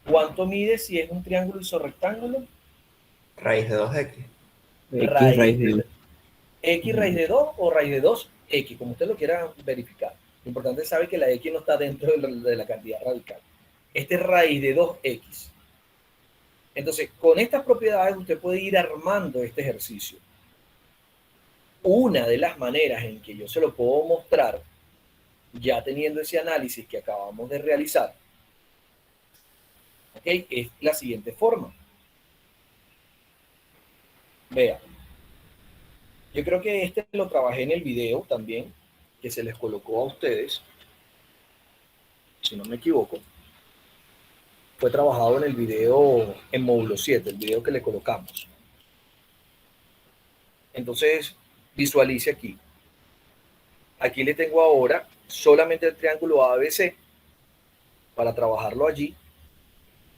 ¿cuánto mide si es un triángulo isorrectángulo? Raíz de 2x. X raíz de X raíz de 2 o raíz de 2x, como usted lo quiera verificar. Lo importante es saber que la X no está dentro de la cantidad radical. Este es raíz de 2x. Entonces, con estas propiedades usted puede ir armando este ejercicio. Una de las maneras en que yo se lo puedo mostrar, ya teniendo ese análisis que acabamos de realizar, ¿okay? Es la siguiente forma. Vea. Yo creo que este lo trabajé en el video también, que se les colocó a ustedes, si no me equivoco. Fue trabajado en el video en módulo 7, el video que le colocamos. Entonces, visualice aquí. Aquí le tengo ahora solamente el triángulo ABC para trabajarlo allí.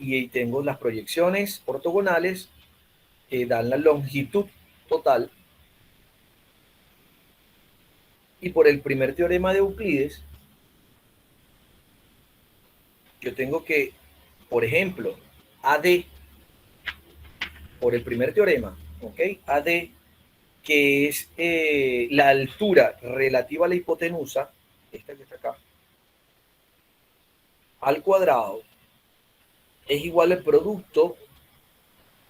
Y ahí tengo las proyecciones ortogonales que dan la longitud total. Y por el primer teorema de Euclides, yo tengo que, por ejemplo, AD, por el primer teorema, ¿ok? AD, que es la altura relativa a la hipotenusa, esta que está acá, al cuadrado, es igual al producto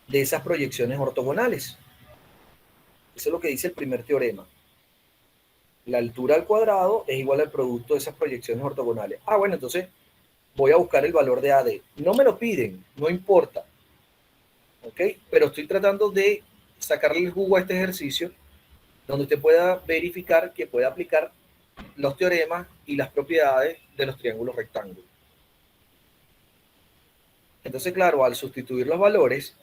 de esas proyecciones ortogonales. Eso es lo que dice el primer teorema. La altura al cuadrado es igual al producto de esas proyecciones ortogonales. Ah, bueno, entonces voy a buscar el valor de AD. No me lo piden, no importa. ¿Ok? Pero estoy tratando de sacarle el jugo a este ejercicio donde usted pueda verificar que puede aplicar los teoremas y las propiedades de los triángulos rectángulos. Entonces, claro, al sustituir los valores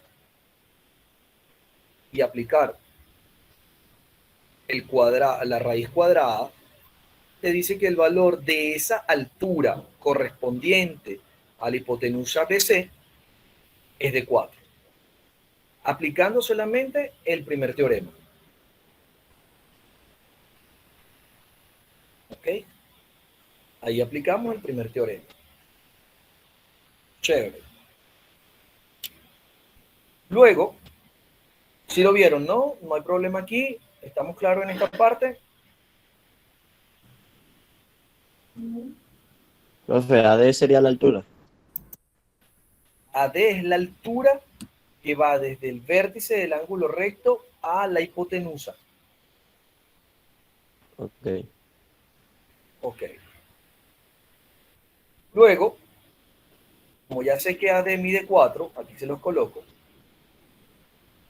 y aplicar la raíz cuadrada, te dice que el valor de esa altura correspondiente a la hipotenusa BC es de 4. Aplicando solamente el primer teorema. ¿Ok? Ahí aplicamos el primer teorema. Chévere. Luego, si lo vieron, ¿no? No hay problema aquí. ¿Estamos claros en esta parte? Profe, AD sería la altura. AD es la altura que va desde el vértice del ángulo recto a la hipotenusa. Ok. Ok. Luego, como ya sé que AD mide 4, aquí se los coloco.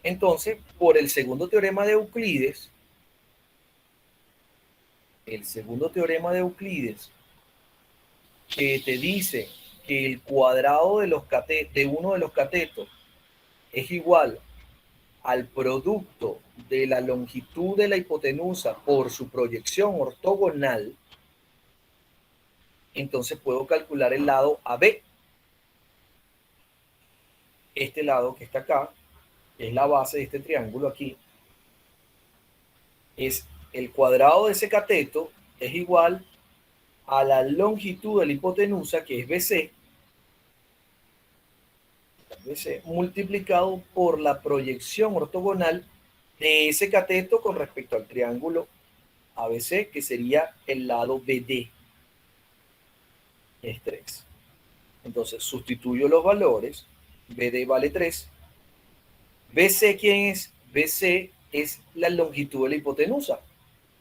Entonces, por el segundo teorema de Euclides, que te dice que el cuadrado de uno de los catetos es igual al producto de la longitud de la hipotenusa por su proyección ortogonal, entonces puedo calcular el lado AB. Este lado que está acá, que es la base de este triángulo aquí, es el cuadrado de ese cateto, es igual a la longitud de la hipotenusa, que es BC, multiplicado por la proyección ortogonal de ese cateto con respecto al triángulo ABC, que sería el lado BD. Es 3. Entonces sustituyo los valores. BD vale 3. BC, ¿quién es? BC es la longitud de la hipotenusa.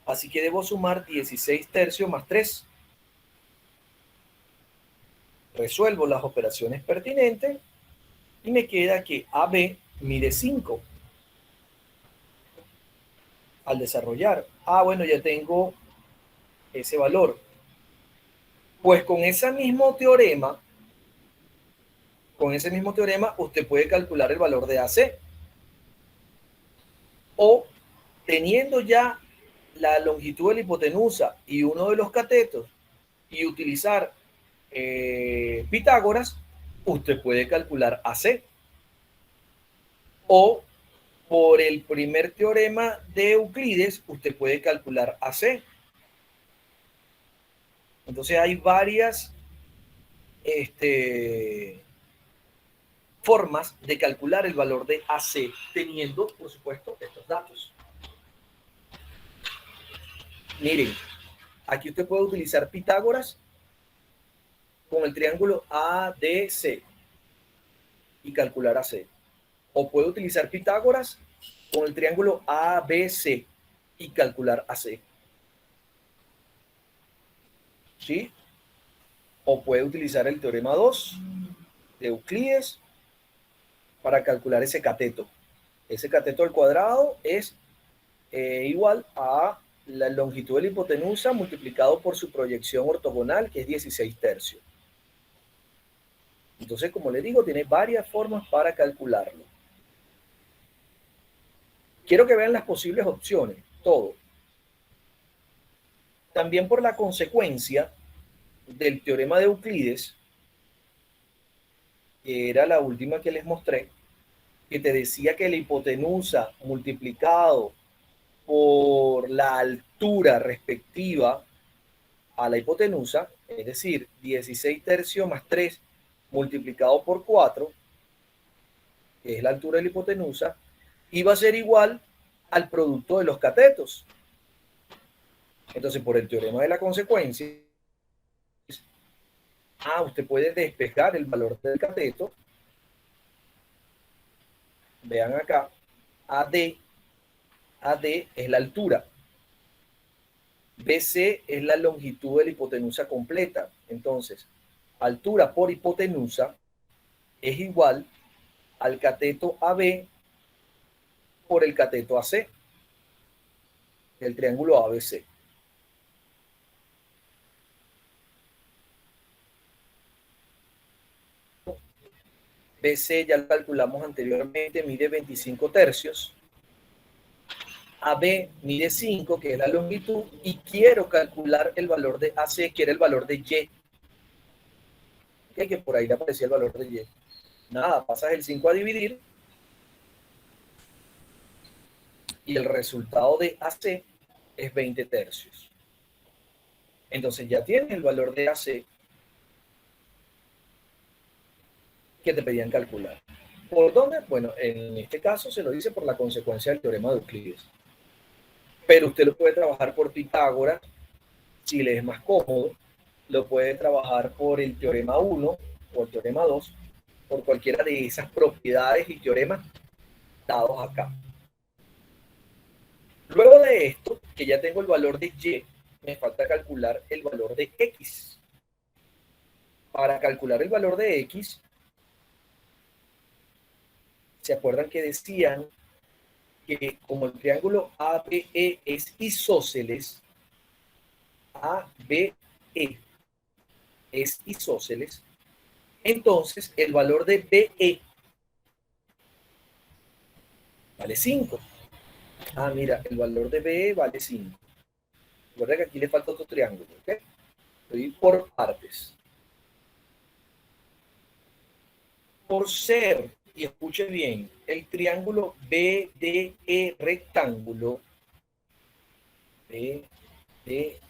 Así que debo sumar 16 tercios más 3. Resuelvo las operaciones pertinentes y me queda que AB mide 5. Al desarrollar, bueno, ya tengo ese valor. Pues con ese mismo teorema, usted puede calcular el valor de AC. O teniendo ya la longitud de la hipotenusa y uno de los catetos y utilizar Pitágoras, usted puede calcular AC. O por el primer teorema de Euclides, usted puede calcular AC. Entonces hay varias formas de calcular el valor de AC, teniendo, por supuesto, estos datos. Miren, aquí usted puede utilizar Pitágoras con el triángulo ADC y calcular AC. O puede utilizar Pitágoras con el triángulo ABC y calcular AC. ¿Sí? O puede utilizar el teorema 2 de Euclides para calcular ese cateto. Ese cateto al cuadrado es igual a la longitud de la hipotenusa multiplicado por su proyección ortogonal, que es 16 tercios. Entonces, como le digo, tiene varias formas para calcularlo. Quiero que vean las posibles opciones, todo. También por la consecuencia del teorema de Euclides, que era la última que les mostré, que te decía que la hipotenusa multiplicado por la altura respectiva a la hipotenusa, es decir, 16 tercios más 3 multiplicado por 4, que es la altura de la hipotenusa, iba a ser igual al producto de los catetos. Entonces, por el teorema de la consecuencia, usted puede despejar el valor del cateto. Vean acá, AD es la altura. BC es la longitud de la hipotenusa completa. Entonces, altura por hipotenusa es igual al cateto AB por el cateto AC, el triángulo ABC. BC ya lo calculamos anteriormente, mide 25 tercios. AB mide 5, que es la longitud, y quiero calcular el valor de AC, que era el valor de Y. Que por ahí le aparecía el valor de Y. Nada, pasas el 5 a dividir, y el resultado de AC es 20 tercios. Entonces ya tienes el valor de AC que te pedían calcular. ¿Por dónde? Bueno, en este caso se lo dice por la consecuencia del teorema de Euclides. Pero usted lo puede trabajar por Pitágoras, si le es más cómodo. Lo puede trabajar por el teorema 1 o el teorema 2, por cualquiera de esas propiedades y teoremas dados acá. Luego de esto, que ya tengo el valor de Y, me falta calcular el valor de X. Para calcular el valor de X, ¿se acuerdan que decían que como el triángulo ABE es isósceles, ABE es isósceles, entonces el valor de BE vale 5. Mira, el valor de BE vale 5. Recuerda que aquí le falta otro triángulo, ¿ok? Voy por partes. Por ser, y escuche bien, el triángulo BDE rectángulo, BDE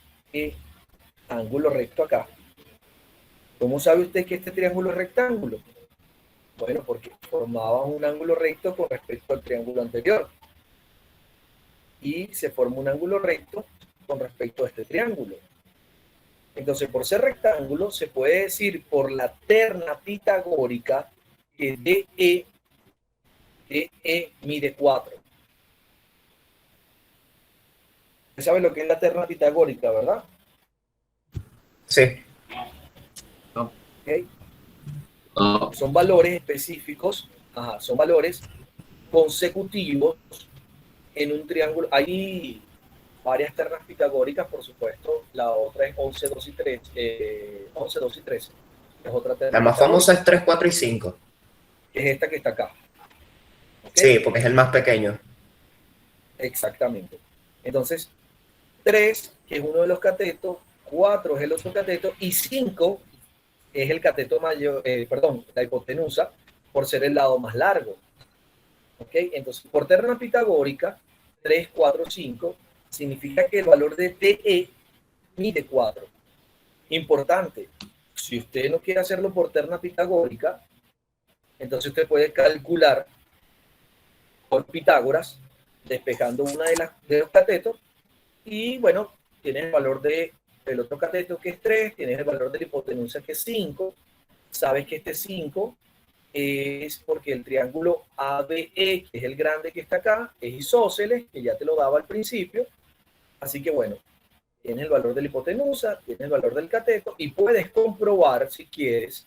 ángulo recto acá. ¿Cómo sabe usted que este triángulo es rectángulo? Bueno, porque formaba un ángulo recto con respecto al triángulo anterior. Y se forma un ángulo recto con respecto a este triángulo. Entonces, por ser rectángulo, se puede decir por la terna pitagórica que DE mide 4. ¿Usted sabe lo que es la terna pitagórica, verdad? Sí. ¿Okay? Son valores específicos, son valores consecutivos en un triángulo. Hay varias ternas pitagóricas, por supuesto. La otra es 11, 2 y 3. 11, 2 y 13. Es otra terna. La más famosa es 3, 4 y 5. Es esta que está acá. ¿Okay? Sí, porque es el más pequeño. Exactamente. Entonces, 3, que es uno de los catetos, 4 es el otro cateto, y 5 es el cateto mayor, la hipotenusa, por ser el lado más largo. ¿Ok? Entonces, por terna pitagórica, 3, 4, 5, significa que el valor de DE mide 4. Importante, si usted no quiere hacerlo por terna pitagórica, entonces usted puede calcular por Pitágoras, despejando una de los catetos, y bueno, tienes el valor del otro cateto que es 3, tienes el valor de la hipotenusa que es 5, sabes que este 5 es porque el triángulo ABE, que es el grande que está acá, es isósceles, que ya te lo daba al principio, así que bueno, tienes el valor de la hipotenusa, tienes el valor del cateto, y puedes comprobar, si quieres,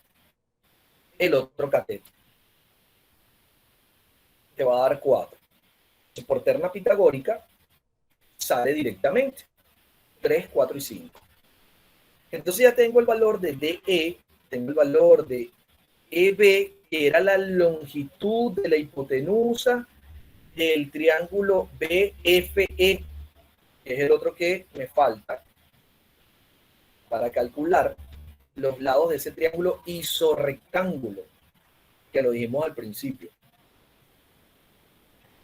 el otro cateto. Te va a dar 4. Por terna pitagórica, sale directamente 3, 4 y 5. Entonces ya tengo el valor de DE, tengo el valor de EB, que era la longitud de la hipotenusa del triángulo BFE, que es el otro que me falta para calcular los lados de ese triángulo isorrectángulo, que lo dijimos al principio.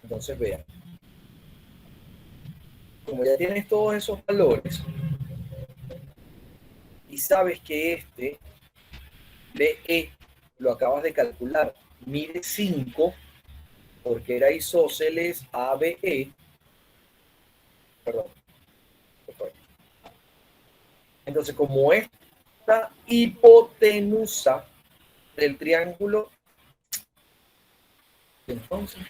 Entonces vean, como ya tienes todos esos valores, y sabes que este BE lo acabas de calcular, mide 5, porque era isósceles ABE, perdón, entonces como esta hipotenusa del triángulo, entonces,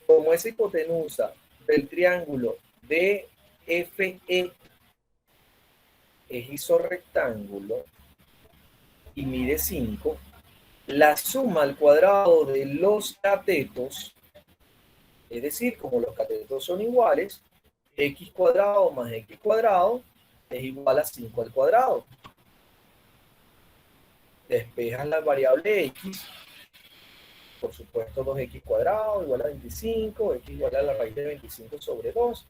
como esa hipotenusa del triángulo DFE es isorrectángulo y mide 5, la suma al cuadrado de los catetos, es decir, como los catetos son iguales, x cuadrado más x cuadrado es igual a 5 al cuadrado. Despejas la variable x, por supuesto 2x cuadrado igual a 25, x igual a la raíz de 25 sobre 2,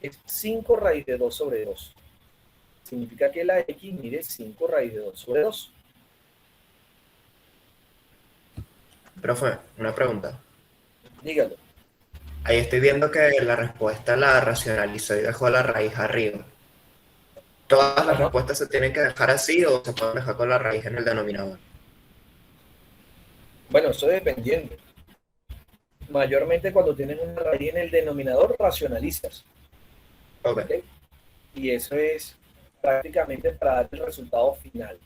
es 5 raíz de 2 sobre 2. Significa que la x mide 5 raíz de 2 sobre 2. Profe, una pregunta. Dígalo. Ahí estoy viendo que la respuesta la racionalizó y dejó la raíz arriba. ¿Todas las respuestas se tienen que dejar así o se pueden dejar con la raíz en el denominador? Bueno, eso dependiendo. Mayormente cuando tienes una raíz en el denominador, racionalizas. Okay. Y eso es prácticamente para dar el resultado final.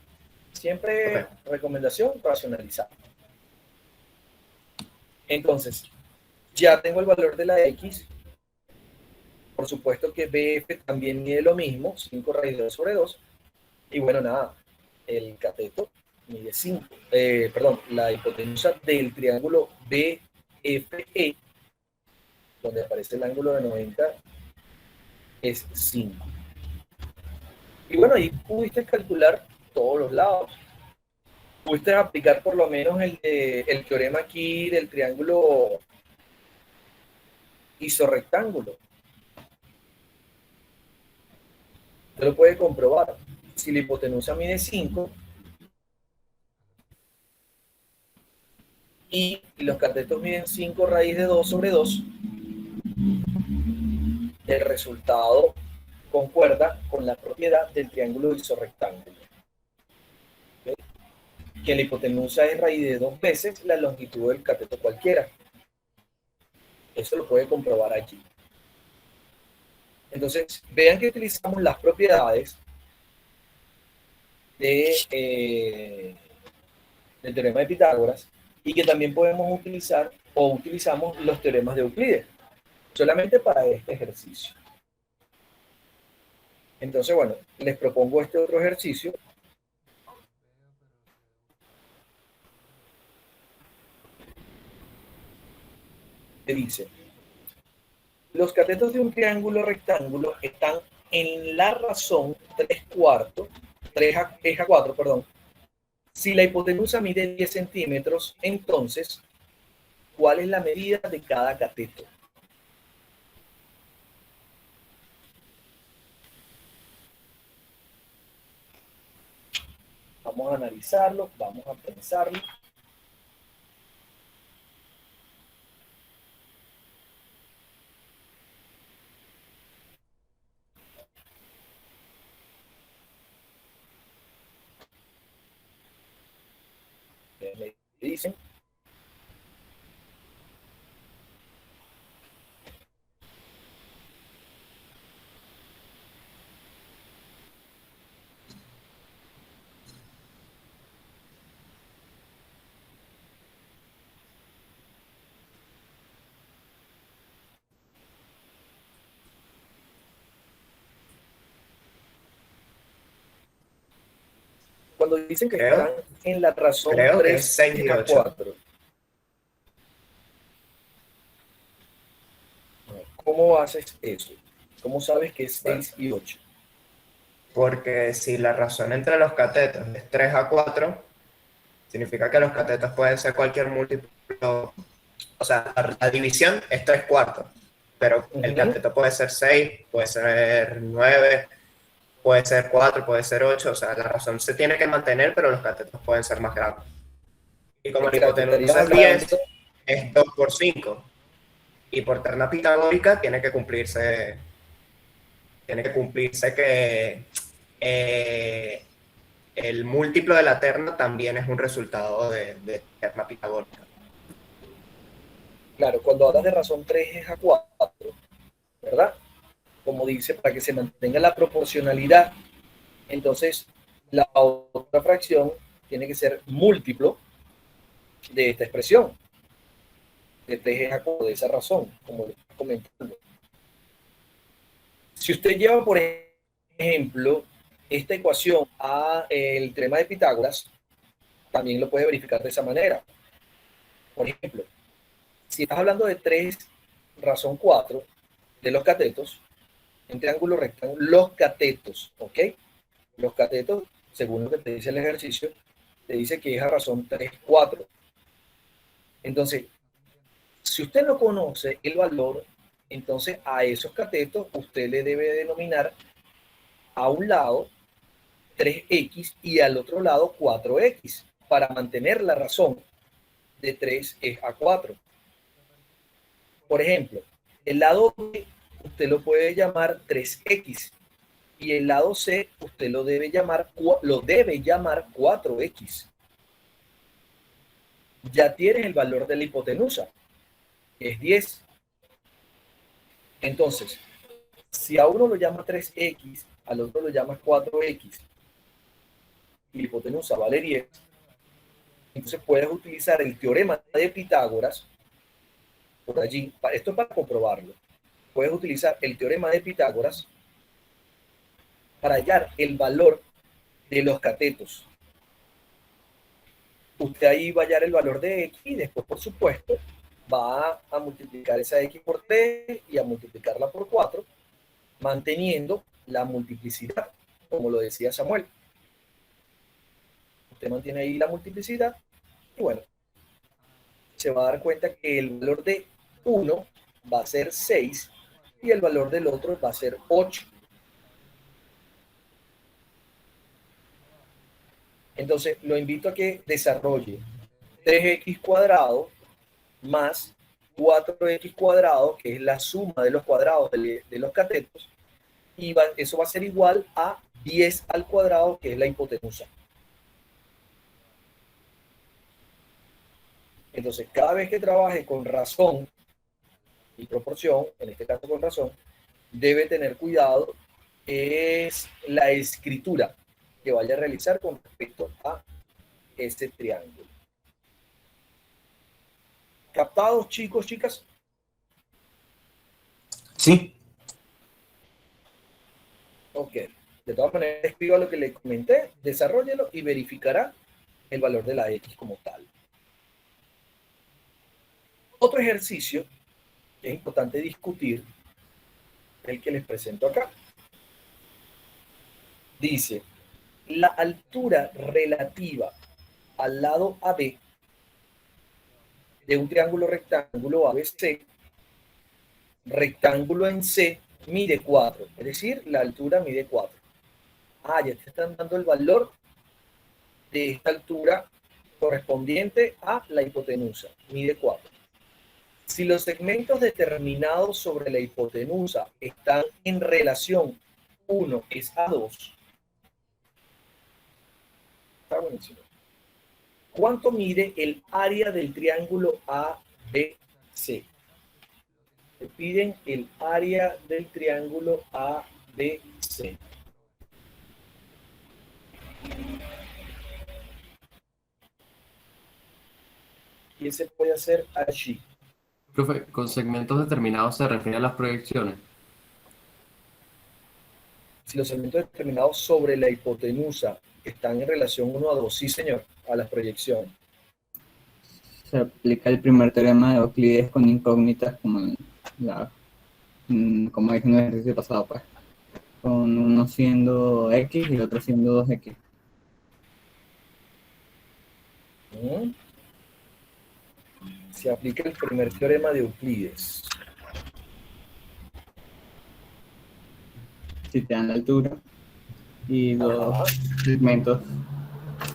Siempre recomendación, racionalizar. Entonces, ya tengo el valor de la x. Por supuesto que BF también mide lo mismo, 5 raíz de 2 sobre 2. Y bueno, nada, el cateto mide 5. La hipotenusa del triángulo BFE, donde aparece el ángulo de 90, es 5. Y bueno, ahí pudiste calcular todos los lados. Pudiste aplicar por lo menos el teorema aquí del triángulo isorrectángulo. Usted lo puede comprobar. Si la hipotenusa mide 5 y los catetos miden 5 raíz de 2 sobre 2, el resultado concuerda con la propiedad del triángulo isorrectángulo. ¿Okay? Que la hipotenusa es raíz de 2 veces la longitud del cateto cualquiera. Eso lo puede comprobar allí. Entonces, vean que utilizamos las propiedades del teorema de Pitágoras y que también podemos utilizar o utilizamos los teoremas de Euclides, solamente para este ejercicio. Entonces, bueno, les propongo este otro ejercicio. Que dice: los catetos de un triángulo rectángulo están en la razón 3/4, 3/4, perdón. Si la hipotenusa mide 10 centímetros, entonces, ¿cuál es la medida de cada cateto? Vamos a analizarlo, vamos a pensarlo. Me dicen. Cuando dicen que están en la razón 3/4. ¿Cómo haces eso? ¿Cómo sabes que es 6 y 8? Porque si la razón entre los catetos es 3/4, significa que los catetos pueden ser cualquier múltiplo. O sea, la división es 3/4, pero el cateto puede ser 6, puede ser 9, puede ser 4, puede ser 8. O sea, la razón se tiene que mantener, pero los catetos pueden ser más grandes. Y como la hipotenusa es 10, es 2 por 5. Y por terna pitagórica tiene que cumplirse que el múltiplo de la terna también es un resultado de terna pitagórica. Claro, cuando hablas de razón 3 es a 4, ¿verdad? Como dice, para que se mantenga la proporcionalidad, entonces la otra fracción tiene que ser múltiplo de esta expresión, de 3 es a 4, de esa razón, como le estoy comentando. Si usted lleva, por ejemplo, esta ecuación a el teorema de Pitágoras, también lo puede verificar de esa manera. Por ejemplo, si estás hablando de 3 razón 4 de los catetos, en triángulo rectángulo, los catetos, ¿ok? Los catetos, según lo que te dice el ejercicio, te dice que es a razón 3, 4. Entonces, si usted no conoce el valor, entonces a esos catetos usted le debe denominar a un lado 3x y al otro lado 4x, para mantener la razón de 3 es a 4. Por ejemplo, el lado B usted lo puede llamar 3x y el lado C usted lo debe llamar 4x. Ya tienes el valor de la hipotenusa, que es 10. Entonces, si a uno lo llama 3x, al otro lo llama 4x, y la hipotenusa vale 10, entonces puedes utilizar el teorema de Pitágoras, por allí, esto es para comprobarlo, puedes utilizar el teorema de Pitágoras para hallar el valor de los catetos. Usted ahí va a hallar el valor de x y después, por supuesto, va a multiplicar esa x por 3 y a multiplicarla por 4, manteniendo la multiplicidad, como lo decía Samuel. Usted mantiene ahí la multiplicidad y bueno, se va a dar cuenta que el valor de uno va a ser 6 y el valor del otro va a ser 8. Entonces, lo invito a que desarrolle 3x cuadrado más 4x cuadrado, que es la suma de los cuadrados de los catetos, y eso va a ser igual a 10 al cuadrado, que es la hipotenusa. Entonces, cada vez que trabaje con razón y proporción, en este caso con razón, debe tener cuidado, es la escritura que vaya a realizar con respecto a este triángulo. ¿Captados, chicos, chicas? Sí. Ok. De todas maneras, escriba lo que le comenté, desarróllelo y verificará el valor de la X como tal. Otro ejercicio que es importante discutir, el que les presento acá. Dice, la altura relativa al lado AB de un triángulo rectángulo ABC, rectángulo en C, mide 4. Es decir, la altura mide 4. Ah, ya te están dando el valor de esta altura correspondiente a la hipotenusa. Mide 4. Si los segmentos determinados sobre la hipotenusa están en relación 1 es a 2, está buenísimo. ¿Cuánto mide el área del triángulo ABC? Te piden el área del triángulo ABC. ¿Qué se puede hacer allí? Profe, con segmentos determinados se refiere a las proyecciones. Si los segmentos determinados sobre la hipotenusa están en relación 1 a 2, sí señor, a las proyecciones. Se aplica el primer teorema de Euclides con incógnitas como como dije en el ejercicio pasado, pues, con uno siendo x y el otro siendo 2x. Se aplica el primer teorema de Euclides. Si te dan la altura y dos segmentos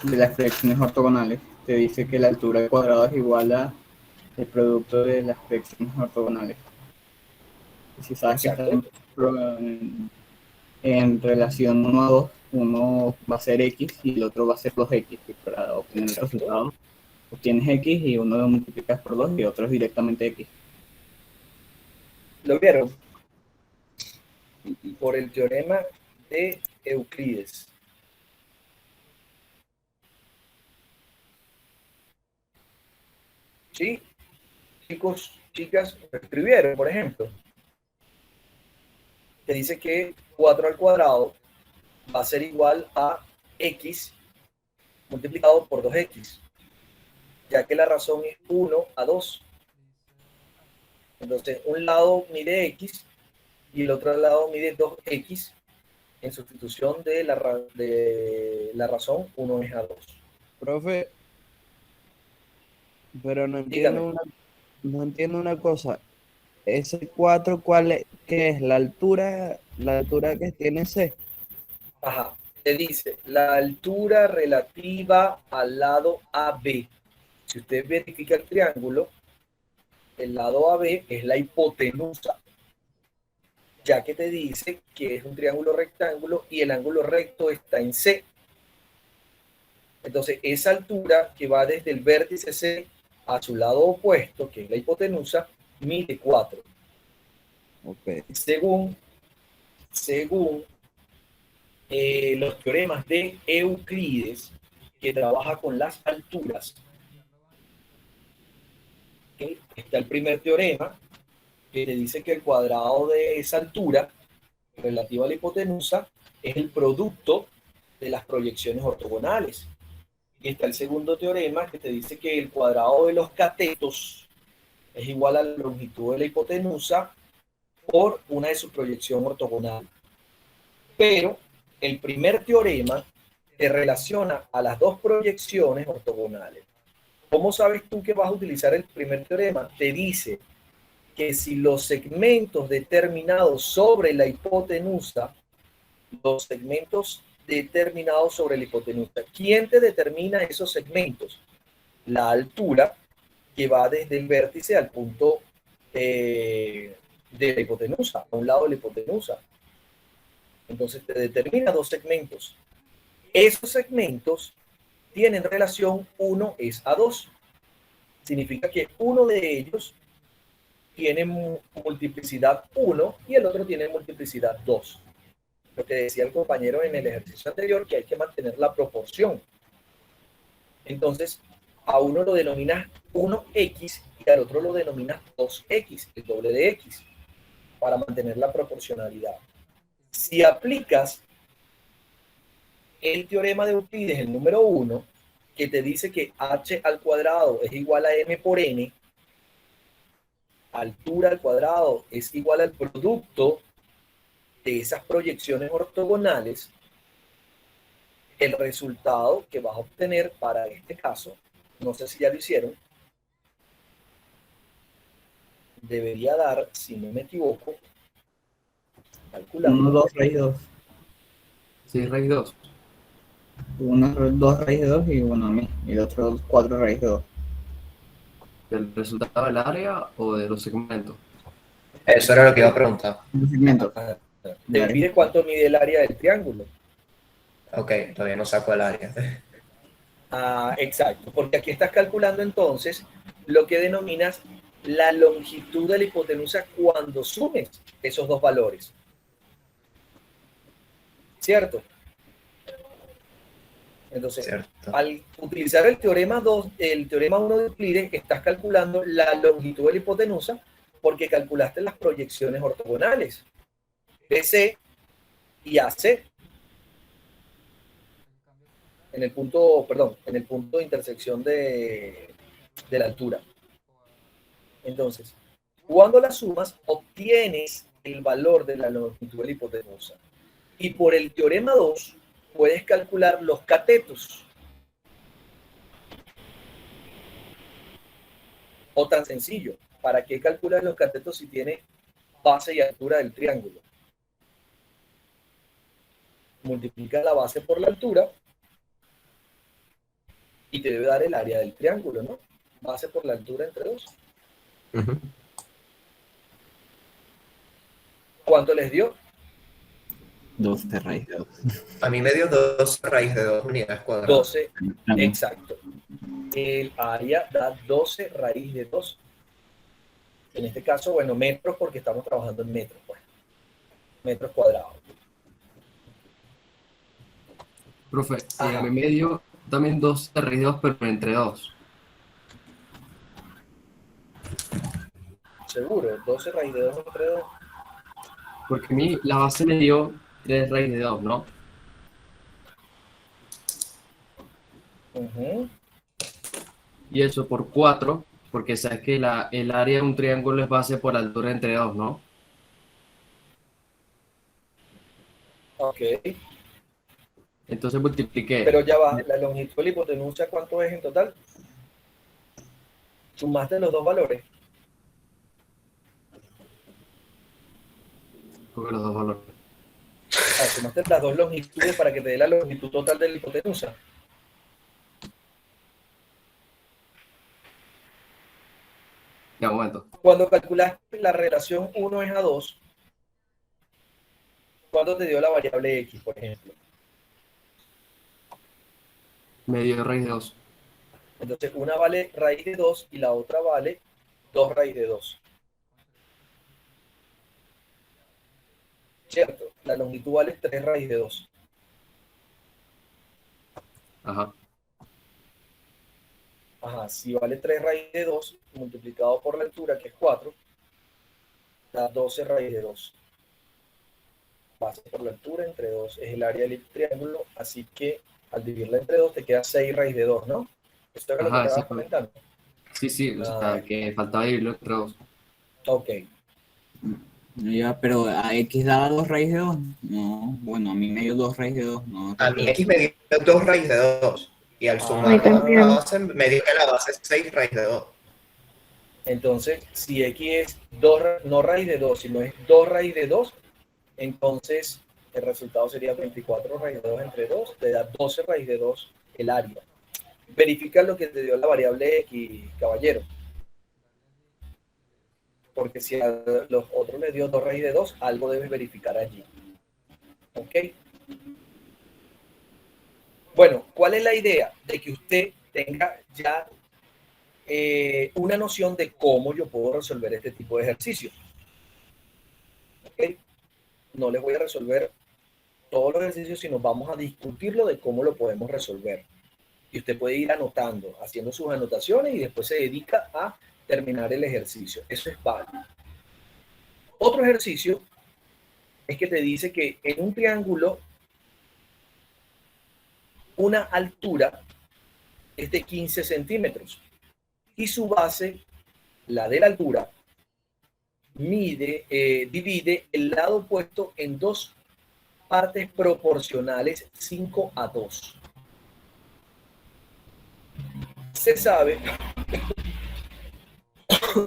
de las proyecciones ortogonales, te dice que la altura al cuadrado es igual a el producto de las proyecciones ortogonales. Y si sabes que están en relación 1 a 2, uno va a ser X y el otro va a ser 2X. Y para obtener el Exacto. resultado, obtienes X y uno lo multiplicas por 2 y otro es directamente X. ¿Lo vieron? Por el teorema de Euclides. ¿Sí? Chicos, chicas, lo escribieron, por ejemplo. Que dice que 4 al cuadrado va a ser igual a X multiplicado por 2X, ya que la razón es 1 a 2. Entonces, un lado mide X y el otro lado mide 2X en sustitución de la razón 1 es a 2. Profe, pero no Dígame. entiendo una cosa. Ese 4, ¿cuál es? ¿Qué es? La altura que tiene C. Ajá. Te dice la altura relativa al lado AB. Si usted verifica el triángulo, el lado AB es la hipotenusa, ya que te dice que es un triángulo rectángulo y el ángulo recto está en C. Entonces, esa altura que va desde el vértice C a su lado opuesto, que es la hipotenusa, mide 4. Okay. Según los teoremas de Euclides, que trabaja con las alturas, ¿okay? Está el primer teorema, que te dice que el cuadrado de esa altura relativa a la hipotenusa es el producto de las proyecciones ortogonales. Y está el segundo teorema, que te dice que el cuadrado de los catetos es igual a la longitud de la hipotenusa por una de sus proyecciones ortogonales. Pero el primer teorema te relaciona a las dos proyecciones ortogonales. ¿Cómo sabes tú que vas a utilizar el primer teorema? Te dice que si los segmentos determinados sobre la hipotenusa, ¿quién te determina esos segmentos? La altura, que va desde el vértice al punto de la hipotenusa, a un lado de la hipotenusa. Entonces te determina dos segmentos. Esos segmentos tienen relación 1 es a 2. Significa que uno de ellos tiene multiplicidad 1 y el otro tiene multiplicidad 2. Lo que decía el compañero en el ejercicio anterior, que hay que mantener la proporción. Entonces, a uno lo denominas 1x y al otro lo denominas 2x, el doble de x, para mantener la proporcionalidad. Si aplicas el teorema de Euclides, el número 1, que te dice que h al cuadrado es igual a m por n, altura al cuadrado es igual al producto de esas proyecciones ortogonales, el resultado que vas a obtener para este caso, no sé si ya lo hicieron, debería dar, si no me equivoco, calculando. 1, 2 raíz 2. Sí, raíz 2. 1, 2 raíz 2 y 1 a mí. Y el otro 4 raíz 2. ¿El resultado del área o de los segmentos? Eso era lo que iba a preguntar. Un segmento. Te pide cuánto mide el área del triángulo. Ok, todavía no saco el área. Exacto, porque aquí estás calculando entonces lo que denominas la longitud de la hipotenusa cuando sumes esos dos valores. ¿Cierto? Entonces, Cierto. al utilizar el teorema 1 de Euclides, estás calculando la longitud de la hipotenusa porque calculaste las proyecciones ortogonales, BC y AC. En el punto de intersección de la altura. Entonces, cuando las sumas, obtienes el valor de la longitud de la hipotenusa. Y por el teorema 2, puedes calcular los catetos. O tan sencillo, ¿para qué calculas los catetos si tienes base y altura del triángulo? Multiplica la base por la altura y te debe dar el área del triángulo, ¿no? Base por la altura entre 2. ¿Cuánto les dio? 12 raíz de 2. A mí me dio 12 raíz de 2 unidades cuadradas. 12, exacto. El área da 12 raíz de 2. En este caso, bueno, metros porque estamos trabajando en metros, pues. Metros cuadrados. Profe, Ajá. a mí me dio también 12 raíz de 2, pero entre 2. Seguro, 12 raíz de 2 entre 2. Porque a mí la base me dio 3 raíz de 2, ¿no? Ujú. Y eso por 4, porque sabes que el área de un triángulo es base por altura entre 2, ¿no? Ok. Entonces multipliqué. Pero ya va, la longitud de la hipotenusa, ¿cuánto es en total? Sumaste los dos valores. Con los dos valores. Sumaste las dos longitudes para que te dé la longitud total de la hipotenusa. Ya, un momento. Cuando calculaste la relación 1 es a 2, ¿cuánto te dio la variable x, por ejemplo? Me dio raíz de 2. Entonces, una vale raíz de 2 y la otra vale 2 raíz de 2. ¿Cierto? La longitud vale 3 raíz de 2. Ajá. Ajá, si vale 3 raíz de 2 multiplicado por la altura, que es 4, da 12 raíz de 2. Base por la altura entre 2 es el área del triángulo, así que al dividirla entre 2 te queda 6 raíz de 2, ¿no? Esto era lo que Ajá, estabas eso fue. comentando. Sí, sí, o sea, que faltaba dividirlo entre 2. Ok. Ya, pero a X daba 2 raíz de 2. No, bueno, a mí me dio 2 raíz de 2. No, A mí X me dio 2 raíz de 2. Y al A sumar mí también. la base, me dio que la base es 6 raíz de 2. Entonces, si X es 2, no raíz de 2, sino es 2 raíz de 2, entonces el resultado sería 24 raíz de 2 entre 2, te da 12 raíz de 2 el área. Verifica lo que te dio la variable X, caballero. Porque si a los otros les dio 2 raíz de 2, algo debes verificar allí. ¿Ok? Bueno, ¿cuál es la idea? De que usted tenga ya una noción de cómo yo puedo resolver este tipo de ejercicios. ¿Ok? No les voy a resolver todos los ejercicios, sino vamos a discutirlo de cómo lo podemos resolver. Y usted puede ir anotando, haciendo sus anotaciones y después se dedica a terminar el ejercicio. Eso es válido. Otro ejercicio es que te dice que en un triángulo una altura es de 15 centímetros y su base, la de la altura, divide el lado opuesto en dos partes proporcionales 5 a 2. Se sabe,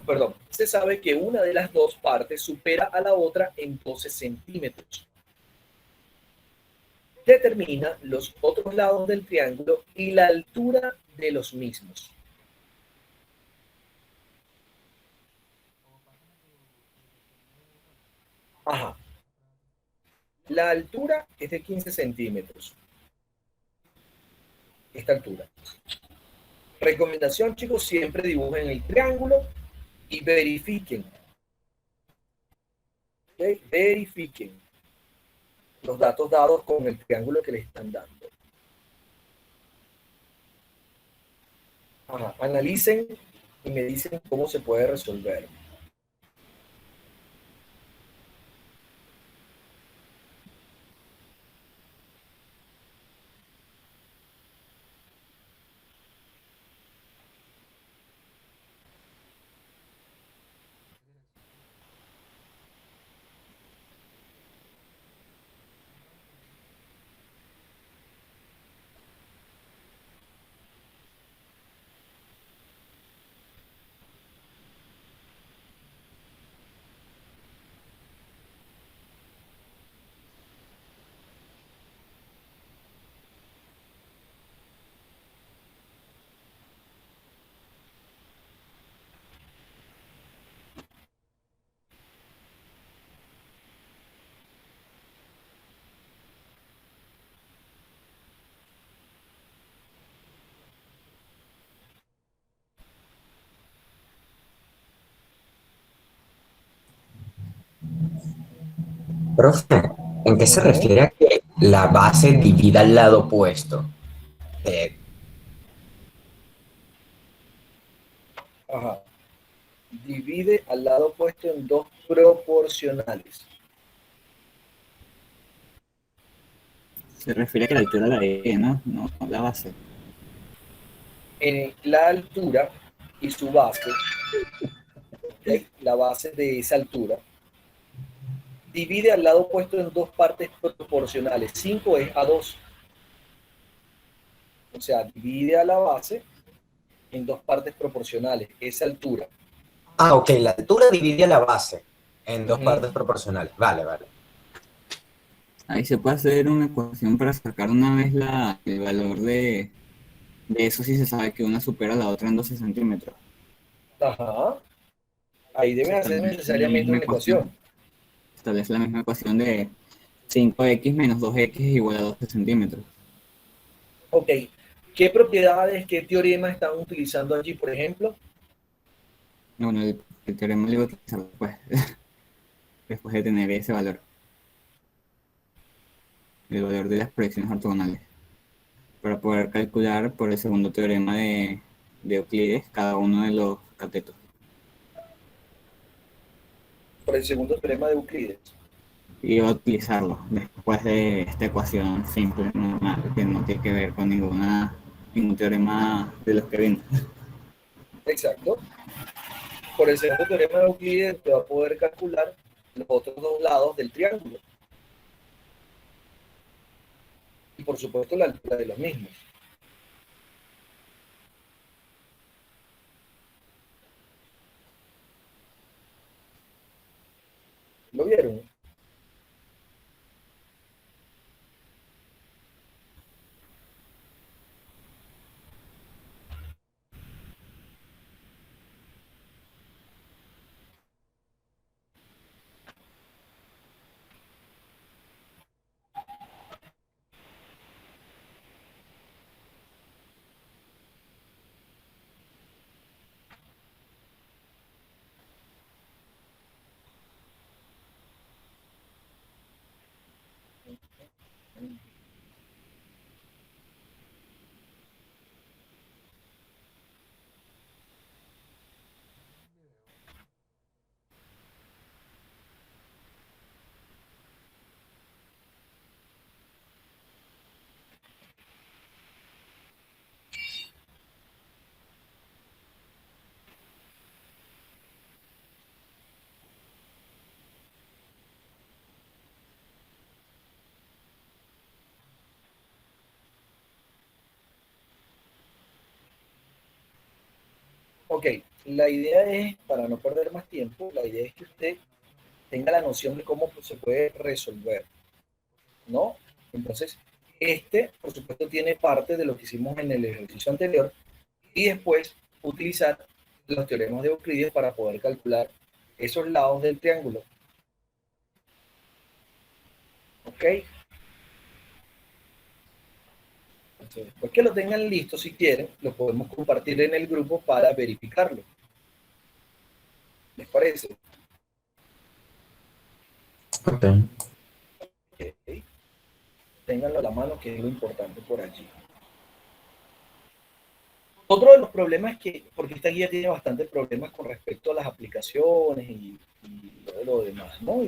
perdón, se sabe que una de las dos partes supera a la otra en 12 centímetros. Determina los otros lados del triángulo y la altura de los mismos. Ajá. La altura es de 15 centímetros. Esta altura. Recomendación, chicos, siempre dibujen el triángulo y verifiquen. ¿Okay? Verifiquen los datos dados con el triángulo que les están dando. Ajá. Analicen y me dicen cómo se puede resolver. Profe, ¿en qué se Ujú. refiere a que la base divida al lado opuesto? Eh, Ajá. Divide al lado opuesto en dos proporcionales. Se refiere a que la altura la E, ¿no? No, la base. En la altura y su base, ¿ok? La base de esa altura, divide al lado opuesto en dos partes proporcionales. 5 es a 2. O sea, divide a la base en dos partes proporcionales, esa altura. ok, la altura divide a la base en dos Ujú. partes proporcionales. Vale, vale. Ahí se puede hacer una ecuación para sacar una vez el valor de eso si se sabe que una supera a la otra en 12 centímetros. Ajá. Ahí Se debes hacer establece la necesariamente misma una ecuación. ecuación. Establece la misma ecuación de 5x menos 2x es igual a 12 centímetros. Ok. ¿Qué propiedades, qué teorema están utilizando allí, por ejemplo? Bueno, el teorema lo iba a utilizar después, después de tener ese valor, el valor de las proyecciones ortogonales, para poder calcular por el segundo teorema de Euclides cada uno de los catetos. Por el segundo teorema de Euclides. Y iba a utilizarlo después de esta ecuación simple, normal, que no tiene que ver con ningún teorema de los que vimos. Exacto. Por el segundo teorema de Euclides te va a poder calcular los otros dos lados del triángulo. Y por supuesto la altura de los mismos. ¿Lo vieron? Ok, la idea es, para no perder más tiempo, la idea es que usted tenga la noción de cómo se puede resolver, ¿no? Entonces, por supuesto, tiene parte de lo que hicimos en el ejercicio anterior y después utilizar los teoremas de Euclides para poder calcular esos lados del triángulo. ¿Ok? Entonces, después que lo tengan listo, si quieren, lo podemos compartir en el grupo para verificarlo. ¿Les parece? Ok. Ok. Ténganlo a la mano, que es lo importante por allí. Otro de los problemas es que, porque esta guía tiene bastantes problemas con respecto a las aplicaciones y todo lo demás, ¿no?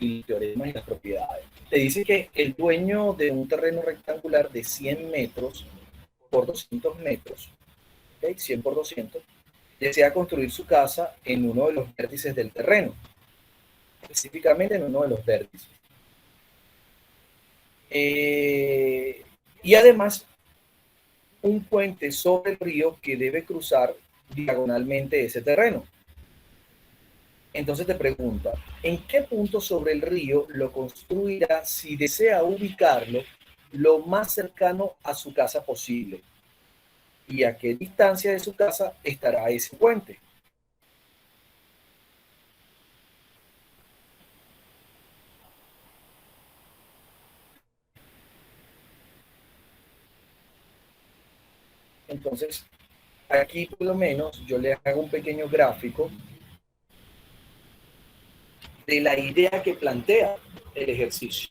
Y teoremas y las propiedades. Te dice que el dueño de un terreno rectangular de 100 metros por 200 metros, ¿okay? 100 por 200, desea construir su casa en uno de los vértices del terreno, específicamente en uno de los vértices. Y además, un puente sobre el río que debe cruzar diagonalmente ese terreno. Entonces te pregunta, ¿en qué punto sobre el río lo construirá si desea ubicarlo lo más cercano a su casa posible? ¿Y a qué distancia de su casa estará ese puente? Entonces, aquí por lo menos yo le hago un pequeño gráfico de la idea que plantea el ejercicio.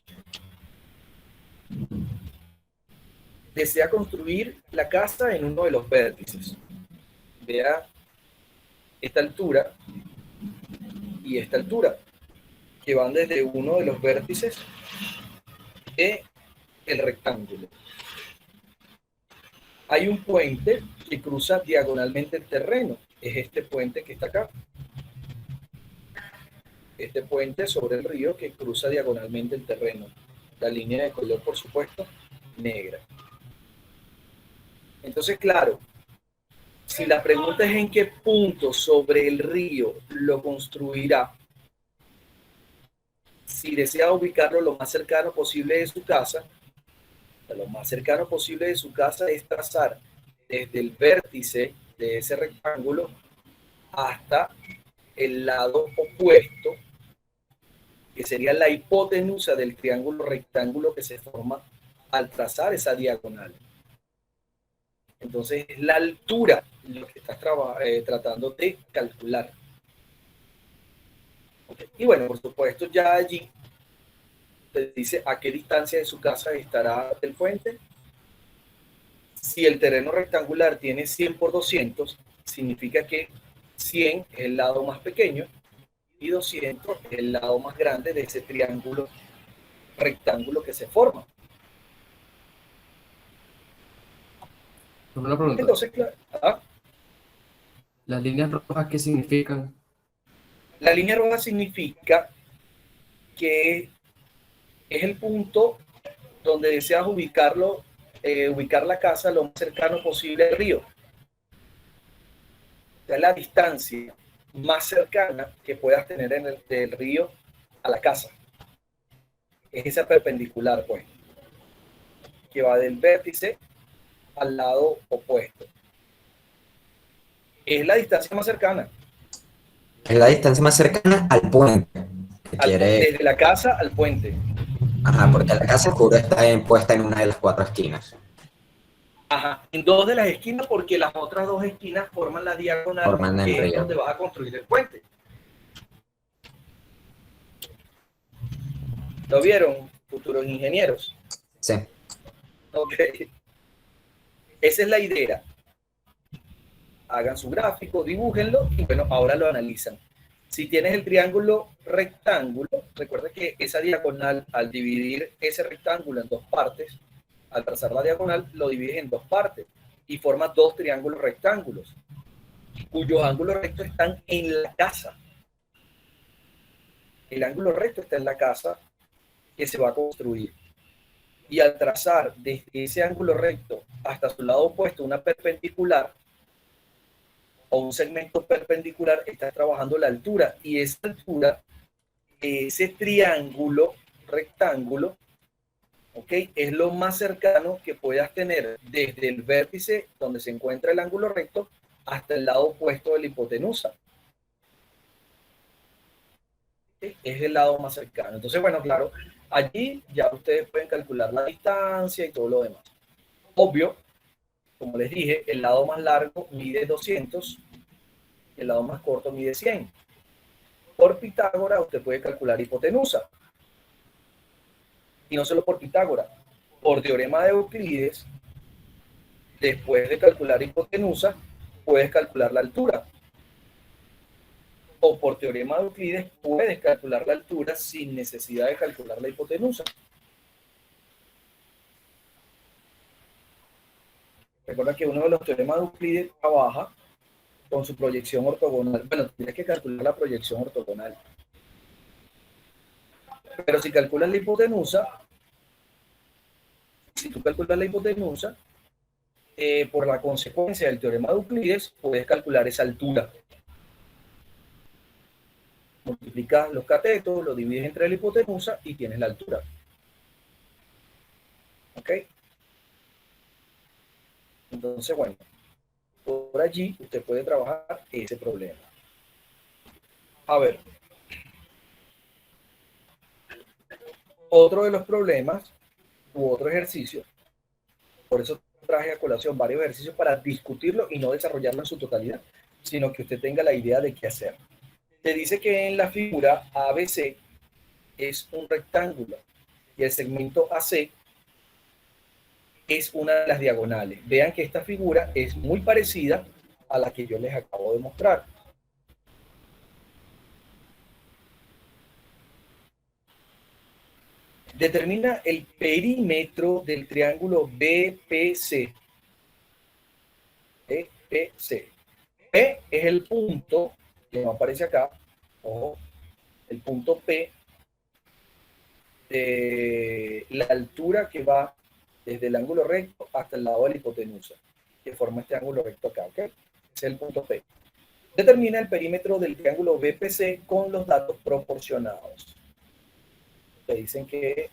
Desea construir la casa en uno de los vértices. Vea esta altura y esta altura, que van desde uno de los vértices del rectángulo. Hay un puente que cruza diagonalmente el terreno. Es este puente que está acá. Este puente sobre el río que cruza diagonalmente el terreno. La línea de color, por supuesto, negra. Entonces, claro, si la pregunta es en qué punto sobre el río lo construirá, si desea ubicarlo lo más cercano posible de su casa, lo más cercano posible de su casa es trazar desde el vértice de ese rectángulo hasta el lado opuesto, que sería la hipotenusa del triángulo rectángulo que se forma al trazar esa diagonal. Entonces es la altura lo que estás tratando de calcular. Okay. Y bueno, por supuesto, ya allí te dice a qué distancia de su casa estará del puente. Si el terreno rectangular tiene 100 por 200, significa que 100 es el lado más pequeño y 200 es el lado más grande de ese triángulo rectángulo que se forma. Una pregunta. Entonces, claro, ¿las líneas rojas qué significan? la línea roja significa que es el punto donde deseas ubicar la casa lo más cercano posible al río. O sea, la distancia más cercana que puedas tener del río a la casa. Es esa perpendicular, pues, que va del vértice al lado opuesto. Es la distancia más cercana. Es la distancia más cercana al puente. Desde la casa al puente. Ajá, porque la casa oscura está puesta en una de las 4 esquinas. Ajá, en 2 de las esquinas, porque las otras 2 esquinas forman la diagonal, Forman el que es río. donde vas a construir el puente. ¿Lo vieron, futuros ingenieros? Sí. Ok. Esa es la idea. Hagan su gráfico, dibújenlo y bueno, ahora lo analizan. Si tienes el triángulo rectángulo, recuerda que esa diagonal, al dividir ese rectángulo en 2 partes, al trazar la diagonal, lo divides en 2 partes y formas 2 triángulos rectángulos, cuyos ángulos rectos están en la casa. El ángulo recto está en la casa que se va a construir. Y al trazar desde ese ángulo recto hasta su lado opuesto una perpendicular, o un segmento perpendicular, estás trabajando la altura, y esa altura, ese triángulo rectángulo, ¿ok?, es lo más cercano que puedas tener desde el vértice donde se encuentra el ángulo recto hasta el lado opuesto de la hipotenusa. ¿Okay? Es el lado más cercano. Entonces, bueno, claro, allí ya ustedes pueden calcular la distancia y todo lo demás. Obvio, como les dije, el lado más largo mide 200, el lado más corto mide 100. Por Pitágoras usted puede calcular hipotenusa. Y no solo por Pitágoras, por teorema de Euclides, después de calcular hipotenusa, puedes calcular la altura. O por teorema de Euclides puedes calcular la altura sin necesidad de calcular la hipotenusa. Recuerda que uno de los teoremas de Euclides trabaja con su proyección ortogonal. Bueno, tienes que calcular la proyección ortogonal. Pero si calculas la hipotenusa, por la consecuencia del teorema de Euclides, puedes calcular esa altura. Multiplicas los catetos, lo divides entre la hipotenusa y tienes la altura. ¿Ok? Entonces, bueno, por allí usted puede trabajar ese problema. A ver. Otro de los problemas u otro ejercicio, por eso traje a colación varios ejercicios para discutirlo y no desarrollarlo en su totalidad, sino que usted tenga la idea de qué hacer. te dice que en la figura ABC es un rectángulo y el segmento AC es una de las diagonales. Vean que esta figura es muy parecida a la que yo les acabo de mostrar. Determina el perímetro del triángulo BPC. BPC. P es el punto que no aparece acá. Ojo, el punto P de la altura que va desde el ángulo recto hasta el lado de la hipotenusa, que forma este ángulo recto acá, ¿ok? Ese es el punto P. Determina el perímetro del triángulo BPC con los datos proporcionados. Te dicen que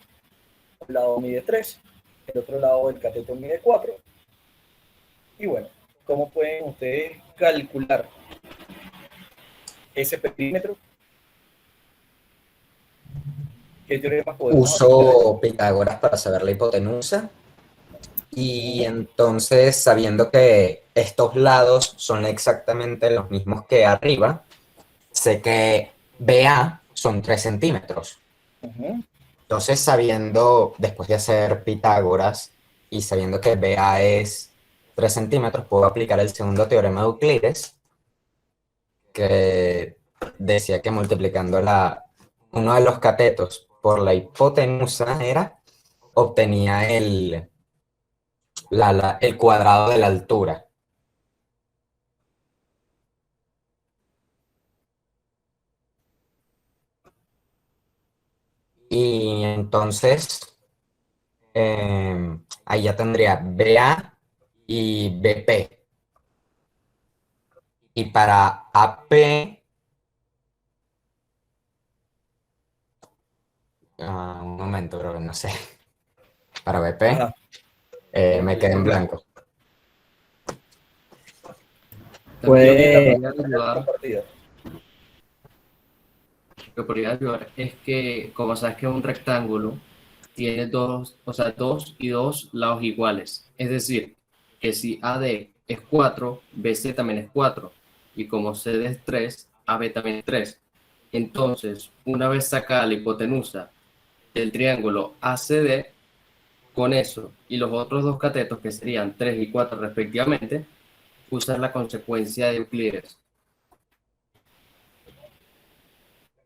un lado mide 3, el otro lado del cateto mide 4. Y bueno, ¿cómo pueden ustedes calcular ese perímetro? ¿Qué teorema podemos aplicar? Uso Pitágoras para saber la hipotenusa. Y entonces, sabiendo que estos lados son exactamente los mismos que arriba, sé que BA son 3 centímetros. Entonces, sabiendo, después de hacer Pitágoras y sabiendo que BA es 3 centímetros, puedo aplicar el segundo teorema de Euclides, que decía que multiplicando uno de los catetos por la hipotenusa obtenía el cuadrado de la altura. Y entonces, ahí ya tendría BA y BP. Y para AP, un momento, pero no sé. Para BP, me quedé en blanco. También lo que podría ayudar es que, como sabes que es un rectángulo, tiene dos y dos lados iguales. Es decir, que si AD es 4, BC también es 4. Y como CD es 3, AB también es 3. Entonces, una vez sacada la hipotenusa del triángulo ACD, con eso y los otros dos catetos, que serían 3 y 4 respectivamente, usar la consecuencia de Euclides.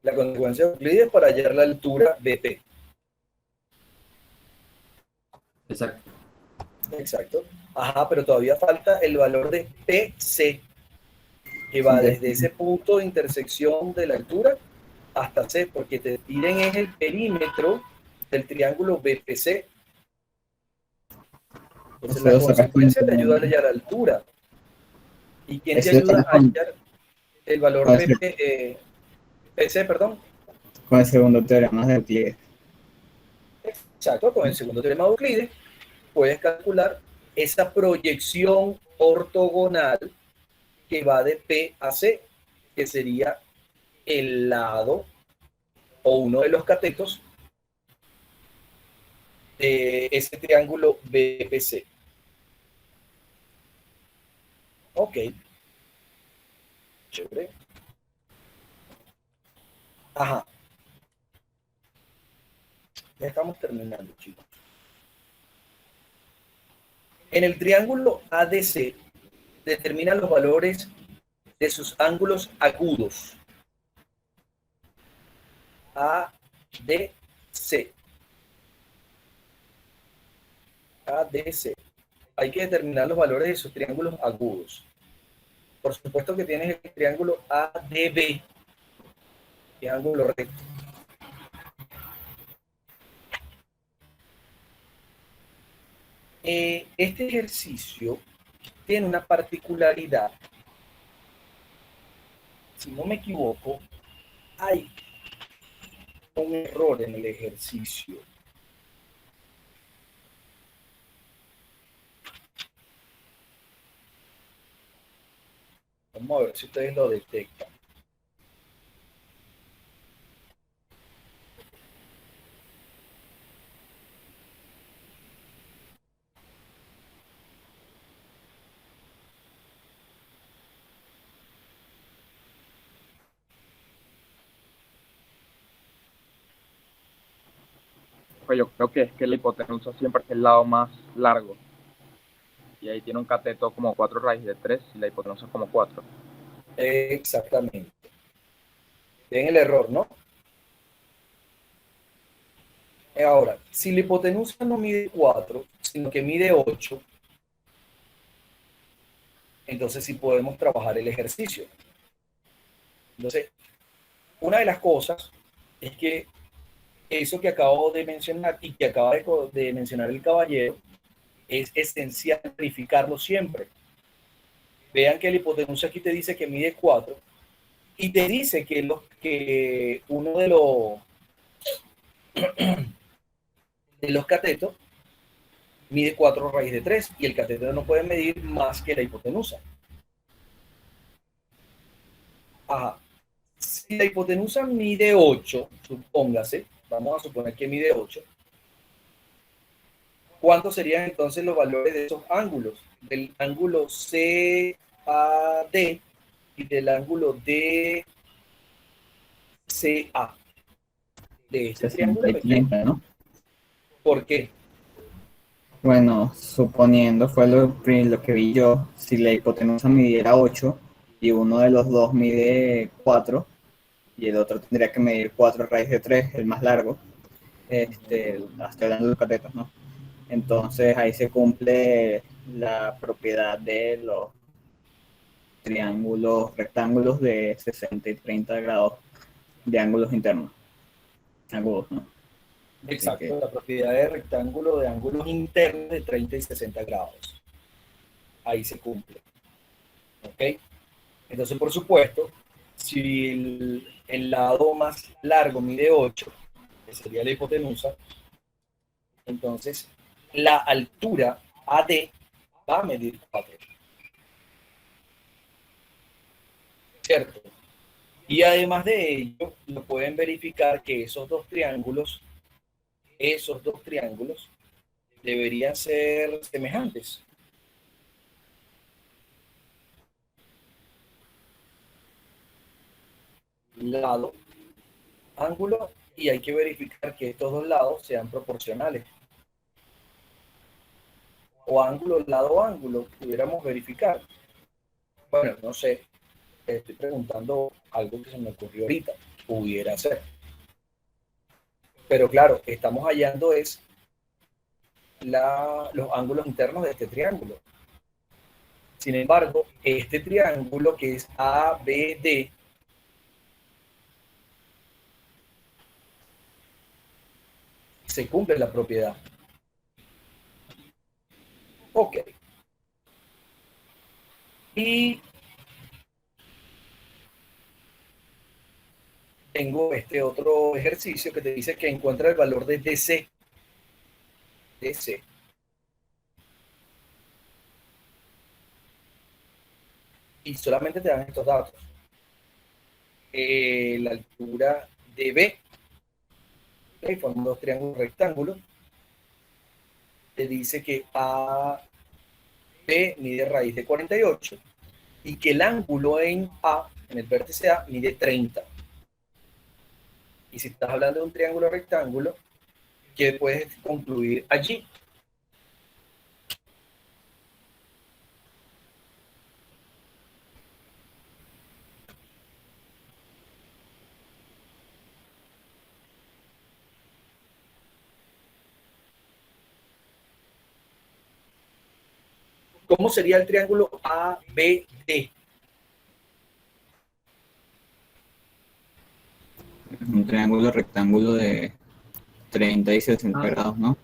La consecuencia de Euclides para hallar la altura BP. Exacto. Exacto. Ajá, pero todavía falta el valor de PC, que va desde ese punto de intersección de la altura hasta C, porque te piden es el perímetro del triángulo BPC. Entonces la consecuencia te ayuda a hallar la altura. ¿Y quién te ayuda a hallar el valor PC, perdón? Con el segundo teorema de Euclides. Exacto, con el segundo teorema de Euclides puedes calcular esa proyección ortogonal que va de P a C, que sería el lado o uno de los catetos de ese triángulo BPC. Ok. Chévere. Ajá. Ya estamos terminando, chicos. En el triángulo ADC determina los valores de sus ángulos agudos. ADC. ADC. Hay que determinar los valores de sus triángulos agudos. Por supuesto que tienes el triángulo ADB, que es ángulo recto. Este ejercicio tiene una particularidad. Si no me equivoco, hay un error en el ejercicio. Vamos a ver si ustedes lo detectan. profe, yo creo que es que la hipotenusa siempre es el lado más largo. Y ahí tiene un cateto como 4 raíz de 3 y la hipotenusa como 4. Exactamente. Ven el error, ¿no? Ahora, si la hipotenusa no mide 4, sino que mide 8, entonces sí podemos trabajar el ejercicio. Entonces, una de las cosas es que eso que acabo de mencionar y que acaba de mencionar el caballero, es esencial verificarlo siempre. Vean que la hipotenusa aquí te dice que mide 4 y te dice que uno de los catetos mide 4 raíz de 3 y el cateto no puede medir más que la hipotenusa. Ajá. Si la hipotenusa mide 8, supóngase, vamos a suponer que mide 8, ¿cuántos serían entonces los valores de esos ángulos? Del ángulo CAD y del ángulo DCA. De este 60 triángulo y pequeño. 30, ¿no? ¿Por qué? Bueno, suponiendo fue lo que vi yo, si la hipotenusa midiera 8 y uno de los dos mide 4 y el otro tendría que medir 4 raíz de 3, el más largo, estoy hablando de los catetos, ¿no? Entonces ahí se cumple la propiedad de los triángulos rectángulos de 60 y 30 grados de ángulos internos, agudos, ¿no? Exacto, que- la propiedad de rectángulo de ángulos internos de 30 y 60 grados. Ahí se cumple. ¿Ok? Entonces, por supuesto, si el lado más largo mide 8, que sería la hipotenusa, entonces la altura AD va a medir 4. ¿Cierto? Y además de ello, lo pueden verificar que esos dos triángulos deberían ser semejantes. Lado, ángulo, y hay que verificar que estos dos lados sean proporcionales. O ángulo, lado, ángulo, pudiéramos verificar. Bueno, no sé, estoy preguntando algo que se me ocurrió ahorita, pudiera ser. Pero claro, estamos hallando es los ángulos internos de este triángulo. Sin embargo, este triángulo que es ABD, se cumple la propiedad. Ok. Y tengo este otro ejercicio que te dice que encuentra el valor de DC. DC. Y solamente te dan estos datos. La altura de B, okay, forman dos triángulos rectángulos. Te dice que AB mide raíz de 48 y que el ángulo en A, en el vértice A, mide 30. Y si estás hablando de un triángulo rectángulo, ¿qué puedes concluir allí? ¿Cómo sería el triángulo ABD? un triángulo rectángulo de 30 y 60 grados, ¿no?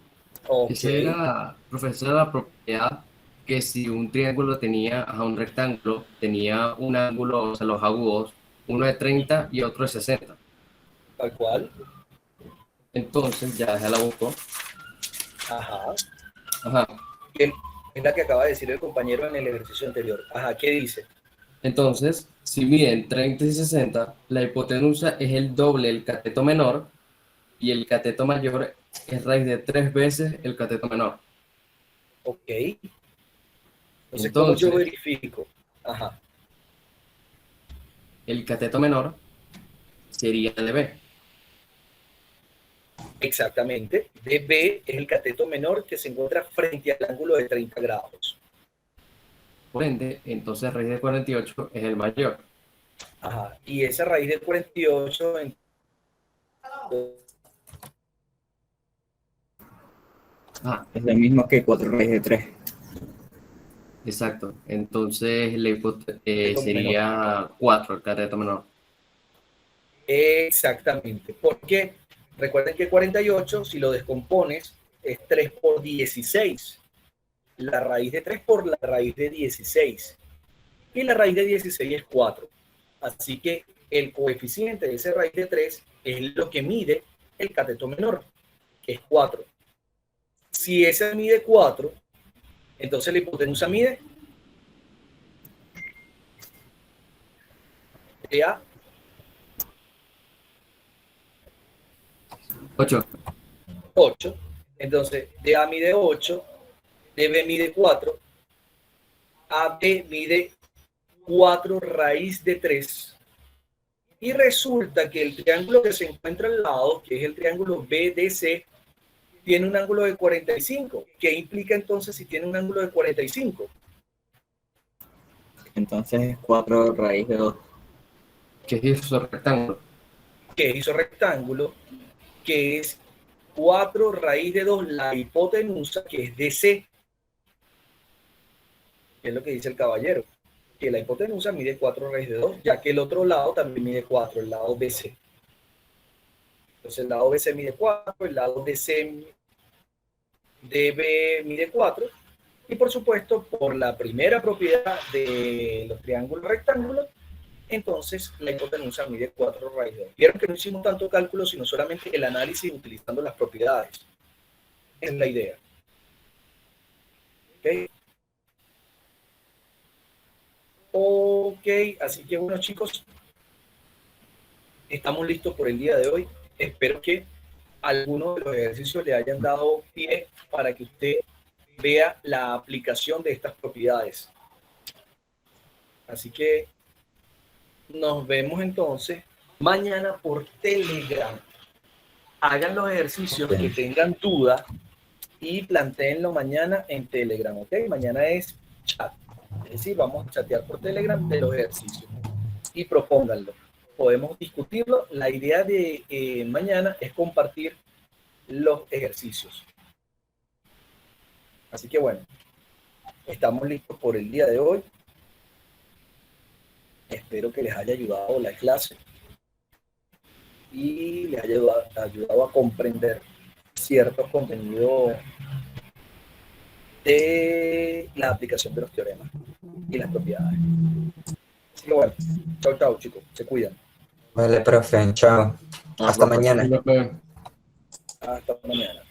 Esa era, profesor, la propiedad que si un triángulo tenía, un rectángulo tenía un ángulo, o sea, los agudos, uno de 30 y otro de 60. Tal cual. Entonces, ya la busco. Ajá. Ajá. Es la que acaba de decir el compañero en el ejercicio anterior. Ajá, ¿qué dice? Entonces, si miden 30 y 60, la hipotenusa es el doble del cateto menor y el cateto mayor es raíz de 3 veces el cateto menor. Ok. Entonces, ¿cómo yo verifico? Ajá. El cateto menor sería de B. Exactamente. DB es el cateto menor que se encuentra frente al ángulo de 30 grados. Por ende, entonces raíz de 48 es el mayor. Ajá. Y esa raíz de 48 es lo mismo que 4 raíz de 3. Exacto. Entonces sería 4 el cateto menor. Exactamente. Porque recuerden que 48, si lo descompones, es 3 por 16. La raíz de 3 por la raíz de 16. Y la raíz de 16 es 4. Así que el coeficiente de esa raíz de 3 es lo que mide el cateto menor, que es 4. Si esa mide 4, entonces la hipotenusa mide DA 8. Entonces DA mide 8, DB mide 4, AB mide 4 raíz de 3. Y resulta que el triángulo que se encuentra al lado, que es el triángulo BDC, tiene un ángulo de 45. ¿Qué implica entonces si tiene un ángulo de 45? Entonces es 4 raíz de 2. ¿Qué es isorrectángulo? Que es isorrectángulo, que es 4 raíz de 2 la hipotenusa, que es DC. Que es lo que dice el caballero. Que la hipotenusa mide 4 raíz de 2, ya que el otro lado también mide 4, el lado BC. Entonces el lado BC mide 4, el lado DB mide 4. Y por supuesto, por la primera propiedad de los triángulos rectángulos, entonces la hipotenusa mide 4 raíz de 2. Vieron que no hicimos tanto cálculo, sino solamente el análisis utilizando las propiedades. Es la idea. ¿Ok? Ok, así que bueno, chicos, estamos listos por el día de hoy. Espero que algunos de los ejercicios le hayan dado pie para que usted vea la aplicación de estas propiedades. Así que nos vemos entonces mañana por Telegram. Hagan los ejercicios que tengan duda y planteenlo mañana en Telegram, ¿ok? Mañana es chat. Es decir, vamos a chatear por Telegram de los ejercicios y propónganlo. Podemos discutirlo. La idea de mañana es compartir los ejercicios. Así que bueno, estamos listos por el día de hoy. Espero que les haya ayudado la clase y les haya ayudado a comprender ciertos contenidos de la aplicación de los teoremas y las propiedades. Así que bueno, chao, chao, chicos. Se cuidan. Vale, profe, chao. Hasta mañana. Hasta mañana.